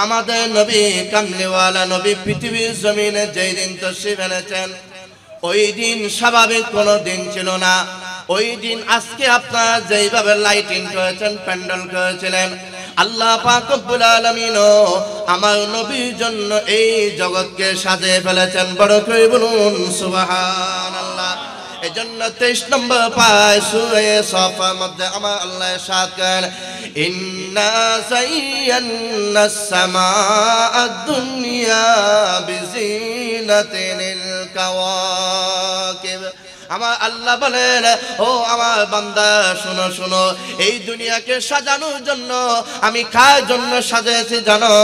আমাদের নবী কামলিওয়ালা নবী পৃথিবীর জমিনে যেই দিন তশরিফ এনেছেন ওই দিন স্বাভাবিক কোনো দিন ছিল না। ওই দিন আজকে আপনারা যেইভাবে লাইটিং করেছেন, প্যান্ডেল করেছিলেন, আল্লাহ পাক রব্বুল আলামিন আমার নবীর জন্য এই জগৎকে সাজিয়ে ফেলেছেন। বড় করে বলুন সুবহানাল্লাহ। এজন্য 23 নম্বর পায় সূরা সাফার মধ্যে আমার আল্লাহ ইরশাদ করেন, ইন্না যায়্যানাস সামাআদ দুনিয়া বিজিনাতিল কাওয়াকিব। আমার আল্লাহ বলেন, ও আমার বান্দা শোনো শোনো, এই দুনিয়াকে সাজানোর জন্য আমি কার জন্য সাজিয়েছি জানো?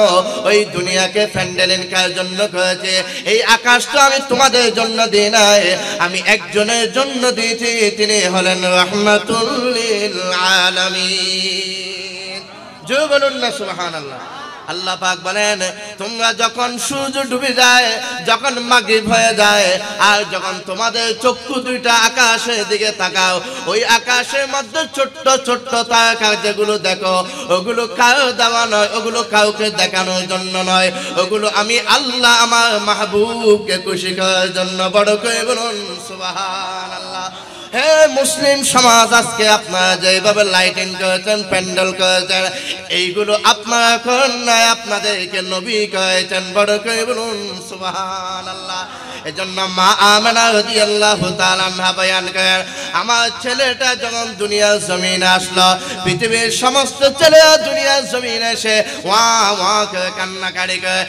ওই দুনিয়াকে প্যান্ডেলিং কার জন্য করেছে? এই আকাশটা আমি তোমাদের জন্য দিই নাই, আমি একজনের জন্য দিয়েছি, তিনি হলেন রাহমাতুল লিল আলামিন। জোরে বলুন না সুবহানাল্লাহ। আল্লাহ পাক বলেন, তোমরা যখন সূর্য ডুবে যায়, যখন মাগরিব হয়ে যায়, আর যখন তোমাদের চক্ষু দুইটা আকাশের দিকে তাকাও, ওই আকাশের মধ্যে ছোট্ট ছোট্ট তারকা যেগুলো দেখো, ওগুলো কারো দেওয়া নয়, ওগুলো কাউকে দেখানোর জন্য নয়, ওগুলো আমি আল্লাহ আমার মাহবুবকে খুশি করার জন্য। বড় করে বলুন সুবহানাল্লাহ। হে মুসলিম সমাজ, আজকে আপনারা যেভাবে লাইটিং করেছেন, প্যান্ডেল করেছেন, এইগুলো আপনারা করেন নাই, আপনাদেরকে নবী করেছেন। বড় করে বলুন সুবহানাল্লাহ। এজন্য মা আমেনা রাদিয়াল্লাহু তাআলা আনহা বয়ান করেন, আমার ছেলেটা যখন দুনিয়ার জমিনে আসলো, পৃথিবীর সমস্ত ছেলেরা দুনিয়ার জমিনে এসে ওয়া ওয়া করে কান্নাকাটি করে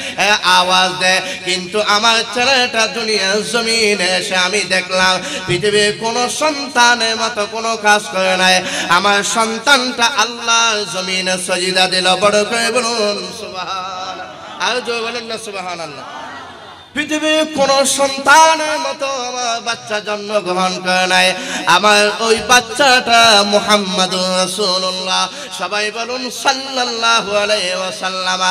আওয়াজ দেয়, কিন্তু আমার ছেলেটা দুনিয়ার জমিনে এসে আমি দেখলাম পৃথিবীর কোনো সন্তানের মতো কোনো কাজ করে নাই। আমার সন্তানটা আল্লাহর জমিনে সজিদা দিল। বড় করে বলুন সুবহানাল্লাহ। আর জোরে বলেন না সুবহানাল্লাহ। পৃথিবীর কোন সন্তানের মতো আমার বাচ্চা জন্মগ্রহণ করে নাই। আমার ওই বাচ্চাটা মুহাম্মাদুর রাসূলুল্লাহ, সবাই বলুন সাল্লাল্লাহু আলাইহি ওয়াসাল্লাম,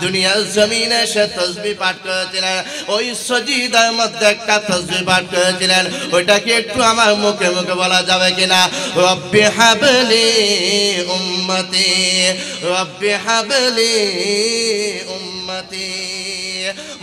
দুনিয়ার জমিনে সে তাসবিহ পাঠ করেছিলেন। ওই সজিদার মধ্যে একটা তাসবিহ পাঠ করেছিলেন, ওইটাকে একটু আমার মুখে মুখে বলা যাবে কিনা? রব্বি হাবলি উম্মতি, রব্বি হাবলি উম্মতি।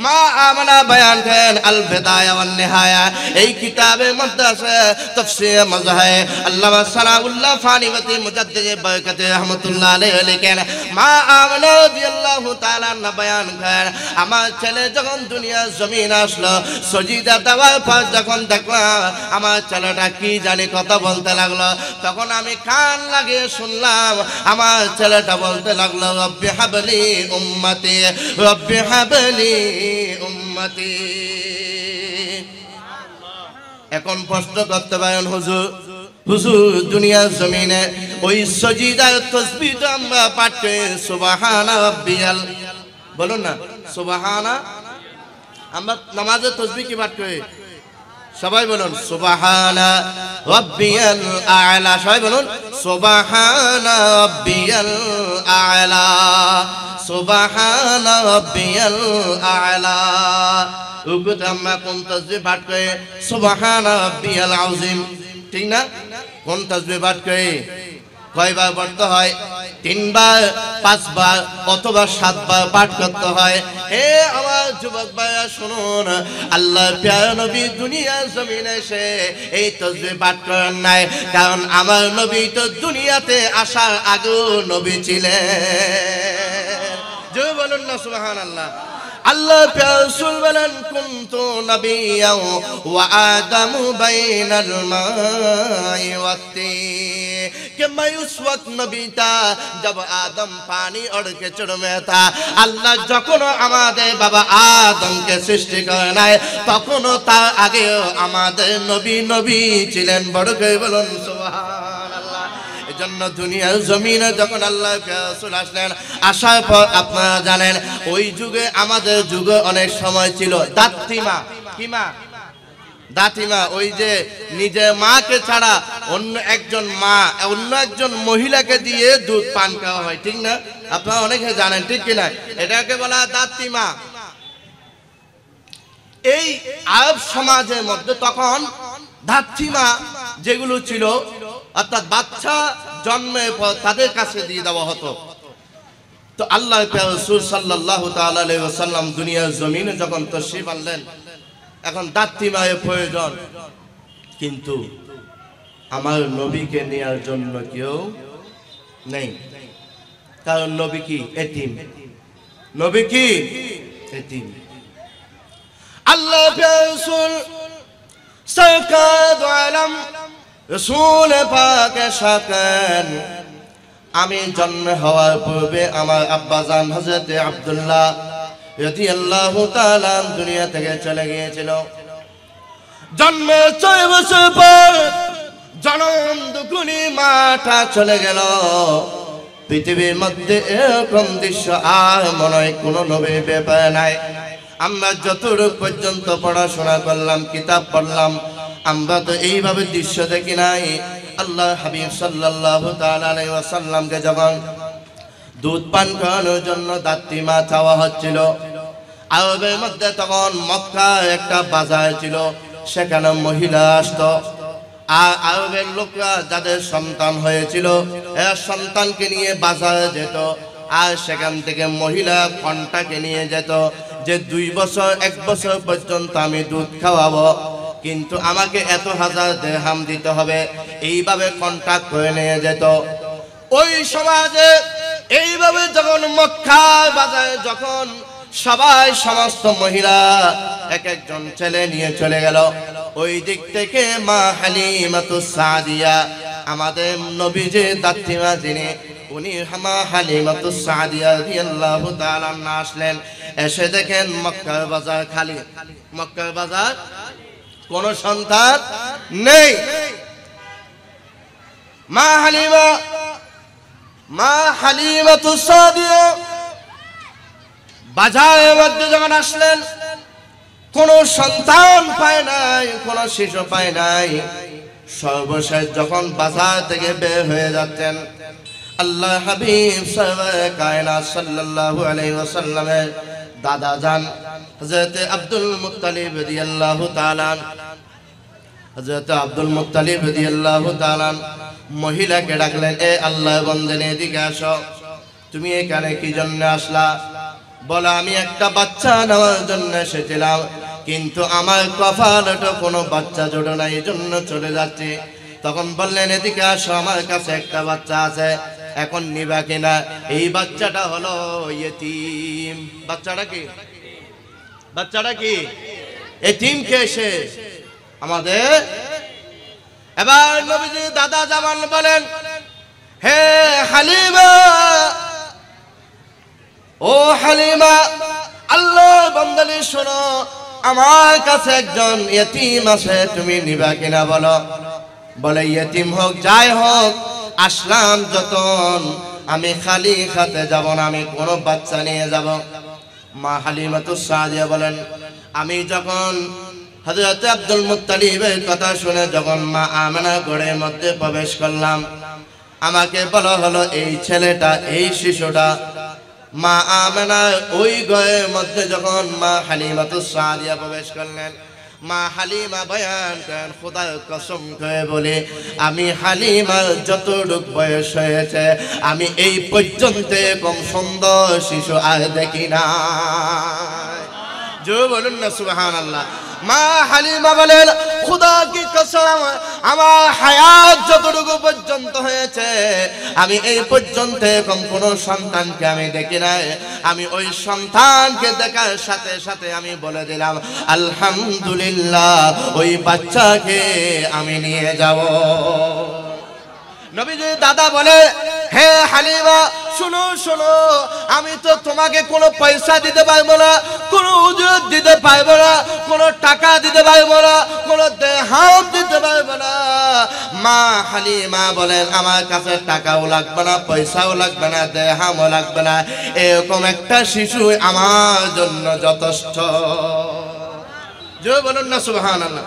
মা আমানা বয়ান করেন আল বিদায়া ওয়ান নিহায়া, এই কিতাবের মধ্যে আছে তাফসীর মাজহায় আল্লামা সানাউল্লাহ ফানিওয়াতি মুজাদ্দিদ বরকতি রাহমাতুল্লাহ আলাইহি লিখেন, মা আমানা রাদিয়াল্লাহু তাআলা আনহা বয়ান করেন, আমার ছেলে যখন দুনিয়ার জমিন আসলো, সজিদা দেওয়ার পর যখন দেখলাম আমার ছেলেটা কি জানি কথা বলতে লাগলো, তখন আমি কান লাগিয়ে শুনলাম আমার ছেলেটা বলতে লাগলো, রব্বি হাবলি উম্মতি, রব্বি হাবলি উম্মতি। এখন প্রশ্ন করতে পারেন, হুজুর দুনিয়ার জমিনে ওই সজিদার তাসবিহটা আমরা পাঠ করি সুবহানা রাব্বিয়াল, বলুন না সুবহানা। আমরা নামাজে তাসবিহ কি পাঠ করি? সবাই বলুন সুবহানা রাব্বিয়াল আ'লা, সবাই বলুন সুবহানা রাব্বিয়াল আ'লা, সুবহানা রাব্বিয়াল আ'লা। রুকুতে আমরা কোন তাসবিহ পাঠ করি? সুবহানা রাব্বিয়াল আযীম, ঠিক না? কোন তাসবিহ পাঠ করি? কয়বার পড়তে হয়? 3 বার, 5 বার অথবা 7 বার পাঠ করতে হয়। হে আমার যুবক ভাইরা শুনুন, আল্লাহর প্রিয় নবী দুনিয়ার জমিনে এসে এই তাসবিহ পাঠ করেন নাই, কারণ আমার নবী তো দুনিয়াতে আসার আগেও নবী ছিলেন। জোরে বলুন না সুবহানাল্লাহ। আল্লাহ রাসূল বলেন, কুনতু নাবিয়্যাও ওয়া আদামু বাইনাল মাই ওয়াত-তিন, कि मैं उस वक्त नबी था जब आदम पानी और कीचड़ में था। আল্লাহ যখন আমাদের বাবা আদমকে সৃষ্টি করেন নাই, তখনও তার আগেও আমাদের নবী ছিলেন। বড় করে বলুন সুবহানাল্লাহ। এজন্য দুনিয়ার জমিনে যখন আল্লাহ রাসূল আসলেন, আসার পর আপনারা জানেন ওই যুগে আমাদের যুগে অনেক সময় ছিল দাত্তিমা। কি মা? দাতিমা। ওই যে নিজের মাকে ছাড়া অন্য একজন মা অন্য একজন মহিলাকে দিয়ে দুধ পান করা হয়, ঠিক না? আপনারা অনেকে জানেন, ঠিক কিনা? এটাকে বলা দাতিমা। এই আরব সমাজের মধ্যে তখন দাতিমা যেগুলো ছিল, অর্থাৎ বাচ্চা জন্মের পর তাদের কাছে দিয়ে দেওয়া হতো। তো আল্লাহর রাসূল সাল্লাল্লাহু তাআলা আলাইহি ওয়াসাল্লাম দুনিয়ার জমিনে যখন তাশরীফ আনলেন, এখন দাত্তিমায়ের প্রয়োজন, কিন্তু আমার নবীকে নেয়ার জন্য কেউ নেই। কারণ নবী কি এতিম, নবী কি এতিম। আল্লাহর রাসূল সরকার আলম রাসূল পাক শাকান, আমি জন্ম হওয়ার পূর্বে আমার আব্বাজান হযরত আব্দুল্লাহ রাদিয়াল্লাহু তাআলা দুনিয়া থেকে চলে গিয়েছিল। জন্মের 6 বছর পর জনম দুকুনি মাটা চলে গেল। পৃথিবীর মধ্যে এরকম দৃশ্য আর মনে হয় কোন নবীর ব্যাপারে নাই। আমরা যতটুকু পর্যন্ত পড়াশোনা করলাম, কিতাব পড়লাম, আমরা তো এইভাবে দৃশ্য দেখি নাই। আল্লাহ হাবিব সাল্লাল্লাহু তাআলা আলাইহি ওয়াসাল্লামকে যখন দুধ পান করানোর জন্য দাত্তিমা চাওয়া হচ্ছিল, আরবের মধ্যে তখন মক্কা একটা বাজার ছিল, সেখানে মহিলা আসতো। আর আরবের লোকরা যাদের সন্তান হয়েছিল এরা সন্তানকে নিয়ে বাজারে যেত, আর সেখান থেকে মহিলা কন্টাকে নিয়ে যেত যে 2 বছর 1 বছর পর্যন্ত আমি দুধ খাওয়াবো, কিন্তু আমাকে এত হাজার দিরহাম দিতে হবে। এইভাবে কন্ট্রাক্ট করে নিয়ে যেত। ওই সমাজে এইভাবে যখন মক্কার বাজারে যখন সবাই সমস্ত মহিলা এক একজন ছেলে নিয়ে চলে গেল, ওই দিক থেকে মা হালিমাতুস সাদিয়া আমাদের নবীজি দাত্তিমা যিনি, উনি মা হালিমাতুস সাদিয়া রাদিয়াল্লাহু তাআলা আনহা আসলেন। এসে দেখেন মক্কার বাজার খালি, মক্কার বাজার কোন সন্তান নেই। মা হালিমাতুস সাদিয়া বাজারের মধ্যে যখন আসলেন, কোন সন্তান পায় নাই, কোন শিশু পায় নাই। সর্বশেষ যখন বাজার থেকে বের হয়ে যাচ্ছেন, আল্লাহ হাবিব সরওয়ারে কায়নাত সাল্লাল্লাহু আলাইহি ওয়াসাল্লামের দাদা জান হযরত আব্দুল মুত্তালিব রাদিয়াল্লাহু তাআলা, হযরত আব্দুল মুত্তালিব রাদিয়াল্লাহু তাআলা মহিলাকে ডাকলেন, এ আল্লাহর বান্দানি এদিকে আসো, তুমি এখানে কি জন্য আসলা? বলে, আমি একটা বাচ্চা নেওয়ার জন্য এসেছিলাম, কিন্তু আমার কপালে তো কোনো বাচ্চা জোড়ো নাই, এই জন্য চলে যাচ্ছি। তখন বললেন, এদিকে আসো, আমার কাছে একটা বাচ্চা আছে, এখন নিবা কিনা? এই বাচ্চাটা হলো ইয়েতিম। বাচ্চাটা কি? বাচ্চাটা কি? এতিম কে সে আমাদের? এবার নবীজি দাদা জামান বলেন, হে হালিমা, ও হালিমা, আল্লাহর বান্দানি শোনো, আমার কাছে একজন ইয়েতিম আছে, তুমি নিবা কিনা বলো? বলে, ইয়েতিম হোক যাই হোক, আসলাম যতন, আমি খালি হাতে যাব না, আমি কোনো বাচ্চা নিয়ে যাব। মা হালিমাতুস সাদিয়া বলেন, আমি যখন হযরত আব্দুল মুত্তালিবের কথা শুনে যখন মা আমেনা ঘরের মধ্যে প্রবেশ করলাম, আমাকে বলা হলো এই ছেলেটা, এই শিশুটা। মা আমেনা ওই ঘরের মধ্যে যখন মা হালিমাতুস সাদিয়া প্রবেশ করলেন, মা হালিমা বয়ান করেন, খোদার কসম করে বলে, আমি হালিমার যতটুক বয়স হয়েছে আমি এই পর্যন্ত কম সুন্দর শিশু আর দেখি না। জোরে বলুন না সুবহানাল্লাহ। মা হালিমা বলেন, খোদা কি কসম, আমার হায়াত যতটুকু পর্যন্ত হয়েছে আমি এই পর্যন্ত এরকম কোন সন্তানকে আমি দেখি নাই। আমি ওই সন্তানকে দেখার সাথে সাথে আমি বলে দিলাম, আলহামদুলিল্লাহ, ওই বাচ্চাকে আমি নিয়ে যাব। নবীজি দাদা বলে, হে হালিমা, শুনো শোনো, আমি তো তোমাকে কোনো পয়সা দিতে পারবো না, কোনো উজরত দিতে পারবো না, কোনো টাকা দিতে পারবো না, কোনো দিরহাম দিতে পারবো না। মা হালিমা বলেন, আমার কাছে টাকাও লাগবে না, পয়সাও লাগবে না, দিরহামও লাগবে না, এরকম একটা শিশু আমার জন্য যথেষ্ট। জোরে বলুন না সুবহানাল্লাহ।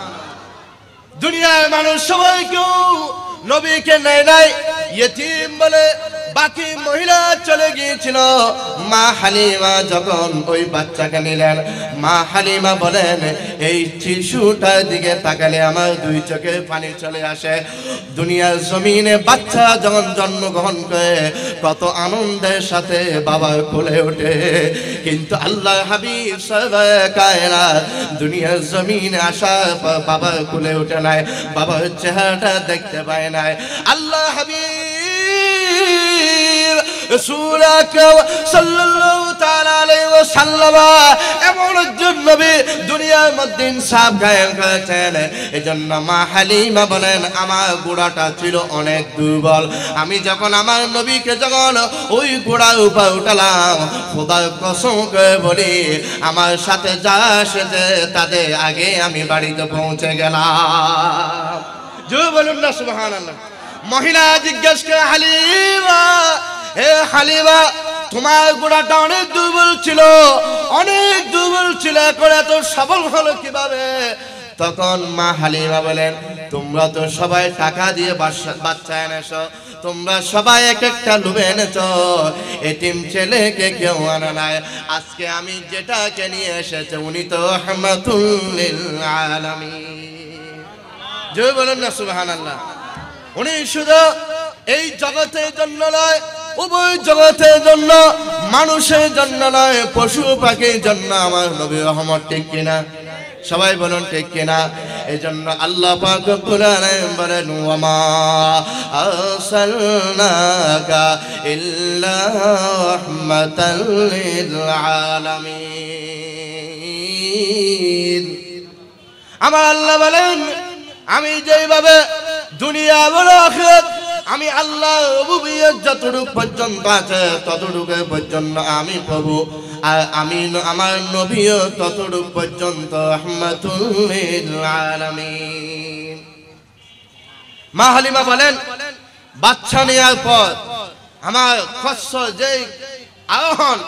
দুনিয়ার মানুষ সবাই কেউ নবীকে নেয় নাই, ইয়েতিম বলে বাকি মহিলা চলে গিয়েছিল। মা হালিমা যখন ওই বাচ্চাকে নিলেন, মা হালিমা বলেন এই শিশুটার দিকে তাকালে আমার দুই চোখে পানি চলে আসে। দুনিয়ার জমিনে বাচ্চা যখন জন্মগ্রহণ করে কত আনন্দের সাথে বাবার কোলে ওঠে, কিন্তু আল্লাহ হাবিব সাহেবে কায়নাত দুনিয়ার জমিনে আসার পর বাবার কোলে ওঠে নাই, বাবার চেহারাটা দেখতে পায় নাই। আল্লাহ হাবিব রাসূল আকরাম সাল্লাল্লাহু তাআলা আলাইহি ওয়াসাল্লাম এমন একজন নবী দুনিয়ার মধ্যে ইনসাফ কায়েম করেছেন। এজন্য মা হালিমা বলেন আমার ঘোড়াটা ছিল অনেক দুর্বল, আমি যখন আমার নবীকে যখন ওই ঘোড়ার উপর উঠালাম, খোদার কসম করে বলি আমার সাথে যা এসেছে তাদের আগে আমি বাড়িতে পৌঁছে গেলাম। জোরে বলুন না সুবহানাল্লাহ। মহিলা জিজ্ঞেস করে হালিমা, হে হালিমা তোমার ঘোড়াটা অনেক দুর্বল ছিল, অনেক দুর্বল ছিল, এখন এত সবল হলো কিভাবে? তখন মা হালিমা বলেন তোমরা তো সবাই টাকা দিয়ে বাচ্চা এনেছো, তোমরা সবাই এক একটা লুবে এনেছো, এতিম ছেলেকে কেউ আনে নাই। আজকে আমি যেটাকে নিয়ে এসেছি উনি তো রাহমাতুল লিল আলামিন। জয় বলেন না সুবহানাল্লাহ। উনি শুধু এই জগতের জন্য নয়, উভয় জগতের জন্য, মানুষের জন্য নয়, পশু পাখির জন্য আমার নবী রহমত, ঠিক কিনা? সবাই বলুন ঠিক কিনা? এই জন্য আল্লাহ পাক কোরআনে বলেন ওয়ামা আরসালনাকা ইল্লা রাহমাতাল লিল আলামিন। আমার আল্লাহ বলেন আমি যেভাবে দুনিয়া বড় আখিরাত আমি আল্লাহ রুবুবিয়ত যতটুকু পর্যন্ত আছে ততটুকু পর্যন্ত আমি প্রভু, আর আমি আমার নবীও ততটুকু পর্যন্ত রাহমাতুল লিল আলামিন। মা হালিমা বলেন বাচ্চা নেওয়ার পর আমার খচ্চর যে আরোহণ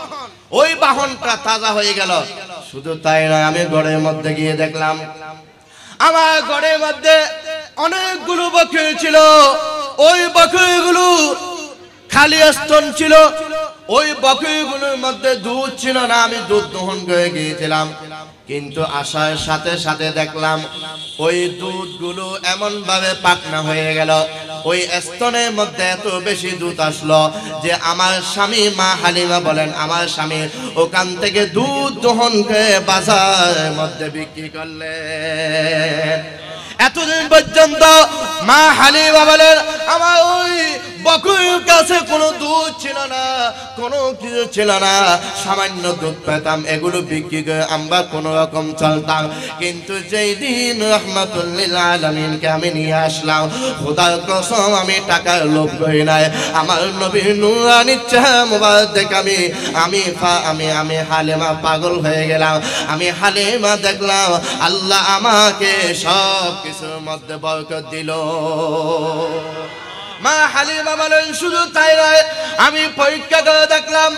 ওই বাহনটা তাজা হয়ে গেল। শুধু তাই নয়, আমি ঘরের মধ্যে গিয়ে দেখলাম আমার ঘরের মধ্যে অনেকগুলো বকরি ছিল, ওই বকরিগুলো খালি স্তন ছিল, ওই বকরিগুলোর মধ্যে দুধ ছিল না। আমি দুধ দহন করে গিয়েছিলাম, কিন্তু আসার সাথে সাথে দেখলাম ওই দুধগুলো এমন ভাবে পাকনা হয়ে গেল, ওই স্তনের মধ্যে এত বেশি দুধ আসলো যে আমার স্বামী মা হালিমা বলেন আমার স্বামী ওখান থেকে দুধ দহন করে বাজারের মধ্যে বিক্রি করলেন। এতদিন পর্যন্ত মা হালিমা বলেন আমার ওই বকরির কাছে কোনো দুধ ছিল না, কোনো কিছু ছিল না, সামান্য দুধ পেতাম, এগুলো বিক্রি করে আমরা কোনো রকম চলতাম। কিন্তু যেই দিন রাহমাতুল লিল আলামিনকে আমি নিয়ে আসলাম, খোদার কসম আমি টাকার লোভ করি নাই, আমার নবীর নূরানি চেহারা মুবারক দেখে আমি হালিমা পাগল হয়ে গেলাম। আমি হালিমা দেখলাম আল্লাহ আমাকে সব কিছুর মধ্যে বরকত দিল। মা হালিমা বলেন শুধু তাই নয়, আমি পরীক্ষা করে দেখলাম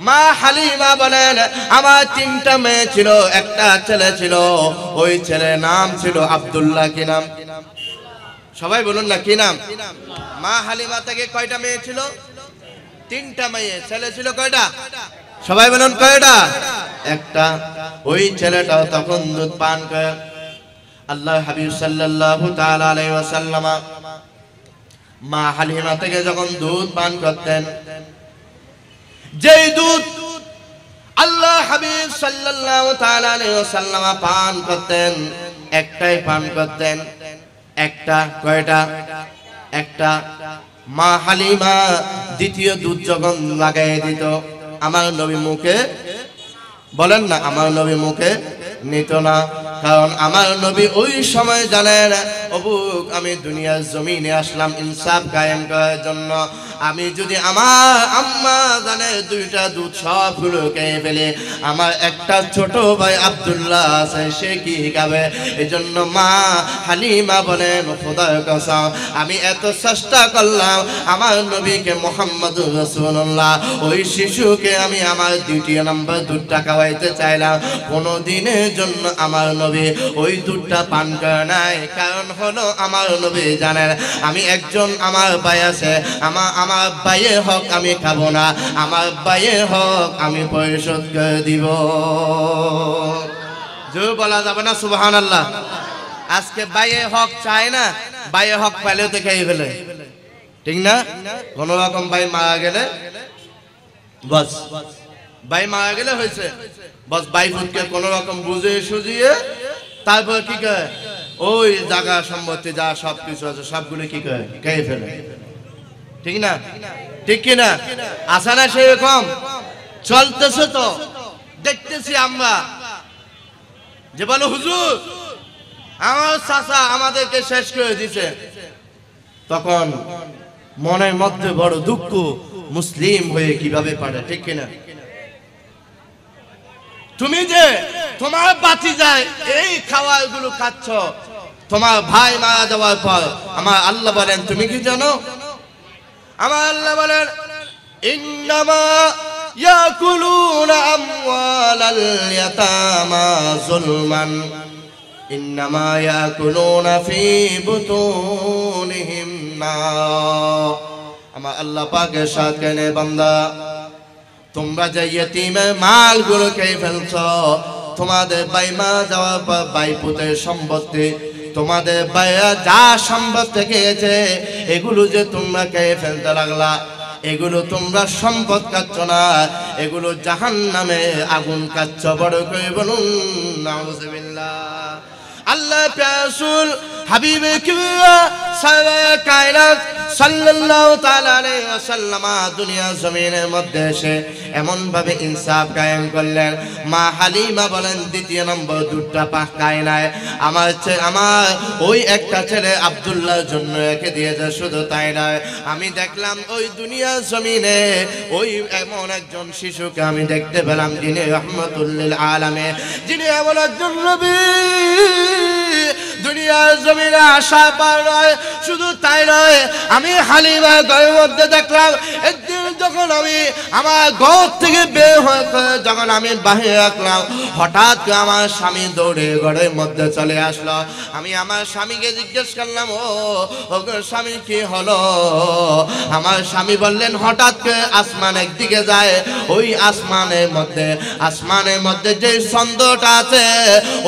মা হালিমা বলেন আমার 3টা মেয়ে ছিল, একটা ছেলে ছিল, ওই ছেলের নাম ছিল আব্দুল্লাহ। কি নাম? সবাই বলুন না কি নাম? মা হালিমা থেকে কয়টা মেয়ে ছিল? 3টা মেয়ে, ছেলে ছিল কয়টা? সবাই বলুন কয়টা? একটা। ওই ছেলেটাও তখন দুধ পান করে। আল্লাহ হাবিব সাল্লাল্লাহু তাআলা আলাইহি ওয়াসাল্লাম মা হালিমা থেকে যখন দুধ পান করতেন, যেই দুধ আল্লাহ হাবিব সাল্লাল্লাহু তাআলা আলাইহি ওয়াসাল্লাম পান করতেন, একটাই পান করতেন। একটা কয়টা? একটা। মা হালিমা দ্বিতীয় দুধ যখন লাগাই দিত আমার নবী মুখে, বলেন না আমার নবী মুখে নিত না, কারণ আমার নবী ওই সময় জানেন অবুক আমি দুনিয়ার জমিনে আসলাম ইনসাফ কায়েম করার জন্য। আমি যদি আমার আম্মা জানে 2টা দুধ সবগুলো খেয়ে ফেলে, আমার একটা ছোট ভাই আব্দুল্লাহ আছে, সে কি খাবে? এই জন্য মা হালিমা বলেন খোদার কসম আমি এত চেষ্টা করলাম আমার নবীকে মুহাম্মদুর রাসূলুল্লাহ ওই শিশুকে আমি আমার 2য় নম্বর দুধটা খাওয়াইতে চাইলাম, কোনো দিনের জন্য আমার নবী ওই দুধটা পান করে নাই। কারণ হলো আমার নবী জানেন আমি একজন আমার ভাই আছে আমার ভাইয়ের হক আমি খাবো না আমার ভাইয়ের হক আমি পরিশোধ করে দিব জোর বলা যাবে না সুবহানাল্লাহ আজকে ভাইয়ের হক চায় না ভাইয়ের হক পেলেও তো খেয়ে ফেলে ঠিক না কোন রকম ভাই মারা গেলে বস ভাই মারা গেলে হয়েছে বস ভাই ফুটকে কোন রকম বুঝে সুঝিয়ে তারপর কি করে ওই জায়গা সম্পত্তি যা সবকিছু আছে সবগুলো কি করে খেয়ে ফেলে ঠিক না ঠিক কিনা আসা না সেরকম চলতেছে তো দেখতেছি আমরা যে বলো হুজুর আমার চাচা আমাদেরকে শেষ করে দিছে তখন মনের মধ্যে বড় দুঃখ মুসলিম হয়ে কিভাবে পারে ঠিক কিনা তুমি যে তোমার বাতি যায় এই খাওয়াগুলো খাচ্ছ তোমার ভাই মারা যাওয়ার পর আমার আল্লাহ বলেন তুমি কি জানো আমার আল্লাহ বলেন ইন্নামা ইয়াকুলুনা আমওয়ালাল ইয়াতামা যুলমান ইন্নামা ইয়াকুলুনা ফি বুতুনিহিম নার আমার আল্লাহ পাকের সাথে নে বান্দা তোমরা যে ইতিমের মালগুলো খেয়ে ফেলছো তোমাদের ভাই মা যাওয়ার পর ভাই পুতের সম্পত্তি তোমাদের ভাইয়া যা সম্পত্তি খেয়েছে এগুলো যে তোমরা খেয়ে ফেলতে লাগলা এগুলো তোমরা সম্পদ খাচ্ছ না এগুলো জাহান্নামে আগুন খাচ্ছ বড় করে বলুন নাউজুবিল্লাহ আল্লাহ রাসূল হাবিবে কিবরিয়া সাল্লাল্লাহু কায়নাত সাল্লাল্লাহু তাআলা আলাইহি ওয়াসাল্লাম দুনিয়া জমিনের মধ্যে এসে এমন ভাবে ইনসাফ কায়েম করলেন মা হালিমা বলেন দ্বিতীয় নম্বর দুধটা পাকায় নাই আমার ওই একটা ছেলে আব্দুল্লাহর জন্য রেখে দিয়েছে শুধু তাই নয় আমি দেখলাম ওই দুনিয়া জমিনে ওই এমন একজন শিশুকে আমি দেখতে পেলাম যিনি রাহমাতুল লিল আলামিন যিনি এমন একজন নবী দুনিয়ার জমিনে আসা পার নয় শুধু তাই নয় আমি হালিমা ঘরের মধ্যে দেখলাম একদিন যখন আমি আমার ঘর থেকে বের হয়ে যখন আমি বাহিরে রাখলাম হঠাৎ আমার স্বামী দৌড়ে ঘরের মধ্যে চলে আসলো আমি আমার স্বামীকে জিজ্ঞেস করলাম ও স্বামী কি হলো আমার স্বামী বললেন হঠাৎ করে আসমান একদিকে যায় ওই আসমানের মধ্যে যে চন্দ্রটা আছে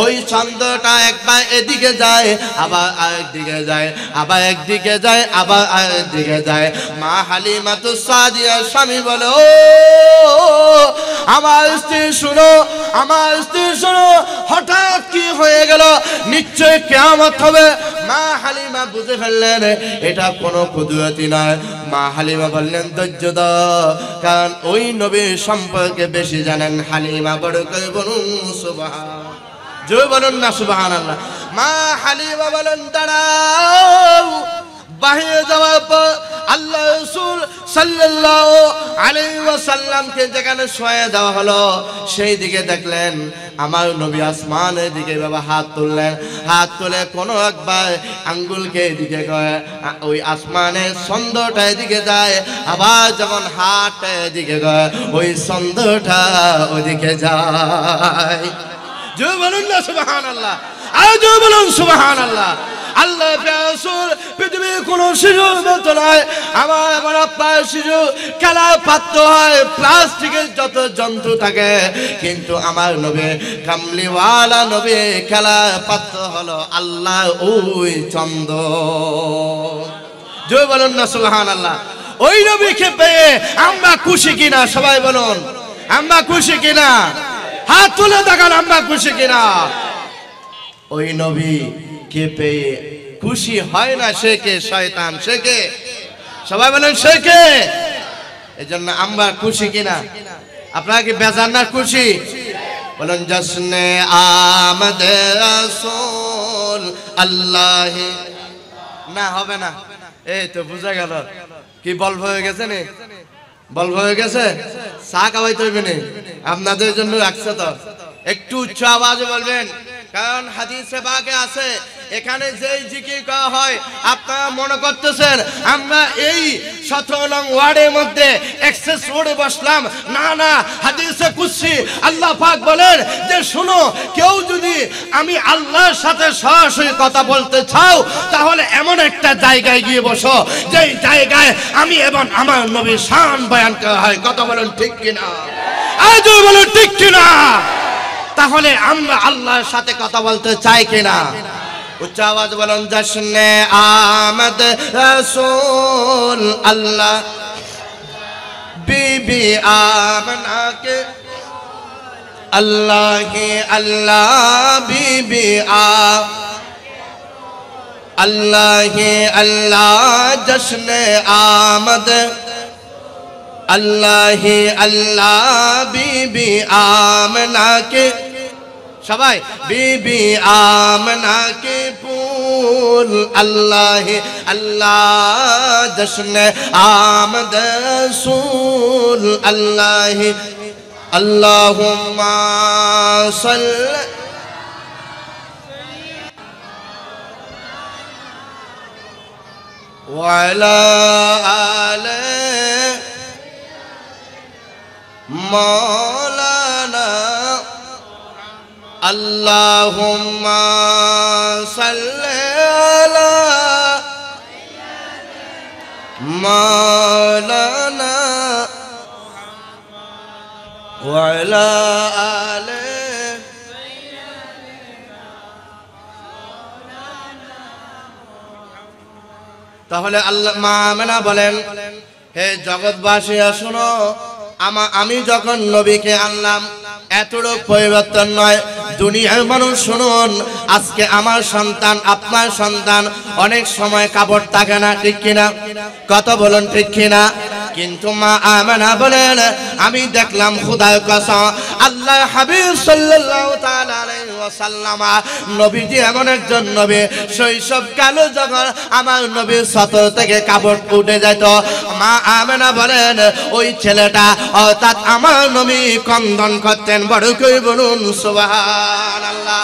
ওই চন্দ্রটা একবার এদিকে যায় আবার আরেকদিকে যায় আবার একদিকে যায় আবার আরেকদিকে যায় মা হালিমাতুস সাদিয়ার স্বামী বলে ও আমার স্ত্রী শুনো হঠাৎ কি হয়ে গেল নিশ্চয় কিয়ামত হবে মা হালিমা বুঝে ফেললেন এটা কোনো কুদরতি নয় মা হালিমা বললেন ধৈর্য ধর কারণ ওই নবীর সম্পর্কে বেশি জানেন হালিমা বড় করে বলুন সুবহান জয় বলুন না সুবহানাল্লাহ মা হালিমা বলেন দাঁড়াও বাহিরে যাওয়ার পর আল্লাহ রাসূল সাল্লাল্লাহু আলাইহি ওয়াসাল্লামকে যেখানে শোয়া দেওয়া হলো সেই দিকে দেখলেন আমার নবী আসমানের দিকে বাবা হাত তুলে কোনো একবার আঙ্গুলকে এদিকে করে ওই আসমানের চন্দ্রটা এদিকে যায় আবার যখন হাতটা এদিকে করে ওই চন্দ্রটা ওদিকে যায় জয় বলুন না সুবহানাল্লাহ আর জয় বলুন সুবহানাল্লাহ আল্লাহ রাসূল পৃথিবীর কোন শিশুর মতো নয় আমার আপনার শিশু খেলার পাত্র হয় প্লাস্টিকের যত যন্ত্র থাকে কিন্তু আমার নবী কামলিওয়ালা নবী খেলার পাত্র হলো আল্লাহ ওই চন্দ্র জয় বলুন না সুবহানাল্লাহ ওই নবীকে পেয়ে আমরা খুশি কিনা সবাই বলুন আমরা খুশি কিনা হাত তুলে দেখান আমরা খুশি কিনা ওই নবী কে পেয়ে খুশি হয় না সে কে শয়তান সে কে সবাই বলেন সে কে এজন্য আমরা খুশি কিনা আপনারা কি বেজার না খুশি বলেন জশ্নে আমদ রাসূল আল্লাহ না হবে না এই তো বুঝা গেল কি বলব হয়ে গেছে নে বলব হয়ে গেছে চা খাওয়াইতে হইবে না আপনাদের জন্য রাখছে তো একটু উচ্চ আওয়াজে বলবেন কারণ হাদিসে পাকে আছে এখানে যেই জিকির করা হয় আপনারা মনে করতেছেন আমরা এই 17 নং ওয়ার্ডের মধ্যে এক্সেস রোডে বসলাম, না না, হাদিসে কুদসি আল্লাহ পাক বলেন যে শুনো, কেউ যদি আমি আল্লাহর সাথে সরাসরি কথা বলতে চাও তাহলে এমন একটা জায়গায় গিয়ে বসো যেই জায়গায় আমি এবং আমার নবীর শান বয়ান করা হয়। কথা বলেন ঠিক কিনা? আজ বলেন ঠিক কিনা? তাহলে আমরা আল্লাহর সাথে কথা বলতে চাই কিনা? উচ্চ আওয়াজ বলেন, জশ্নে আমদ রাসূল আল্লাহ बीबी आमना के अल्लाह ही अल्लाह बीबी अल्लाह ही अल्लाह जश्न आमद अल्लाह ही अल्लाह बीबी आमना के सबाई बीबी आमना के फूल अल्लाह अल्लाह जश्न आमद रसूल अल्लाह अल्लाहुम्मा सल्ली वअला आले मौलाना अल्लाहुम्मा सल्ली अला मौलाना वअला आले। তাহলে আল্লাহ মা আমেনা বলেন, হে জগৎবাসীরা শুনো, আমি যখন নবীকে আনলাম এতটুকু পরিবর্তন নয়। দুনিয়ার মানুষ শুনুন, আজকে আমার সন্তান আপনার সন্তান অনেক সময় কাপড় থাকে না, ঠিক কিনা? কত বলুন ঠিক কিনা? কিন্তু মা আমেনা বলেন, আমি দেখলাম খোদার কসম আল্লাহ হাবিব সাল্লাল্লাহু তাআলা আলাইহি ওয়াসাল্লাম নবীজি এমন একজন নবী, শৈশব কালে যখন আমার নবীর সতর থেকে কাপড় উঠে যেত, মা আমেনা বলেন ওই ছেলেটা অর্থাৎ আমার নবী কন্দন করতেন। বড় করে বলুন সুবহানাল্লাহ।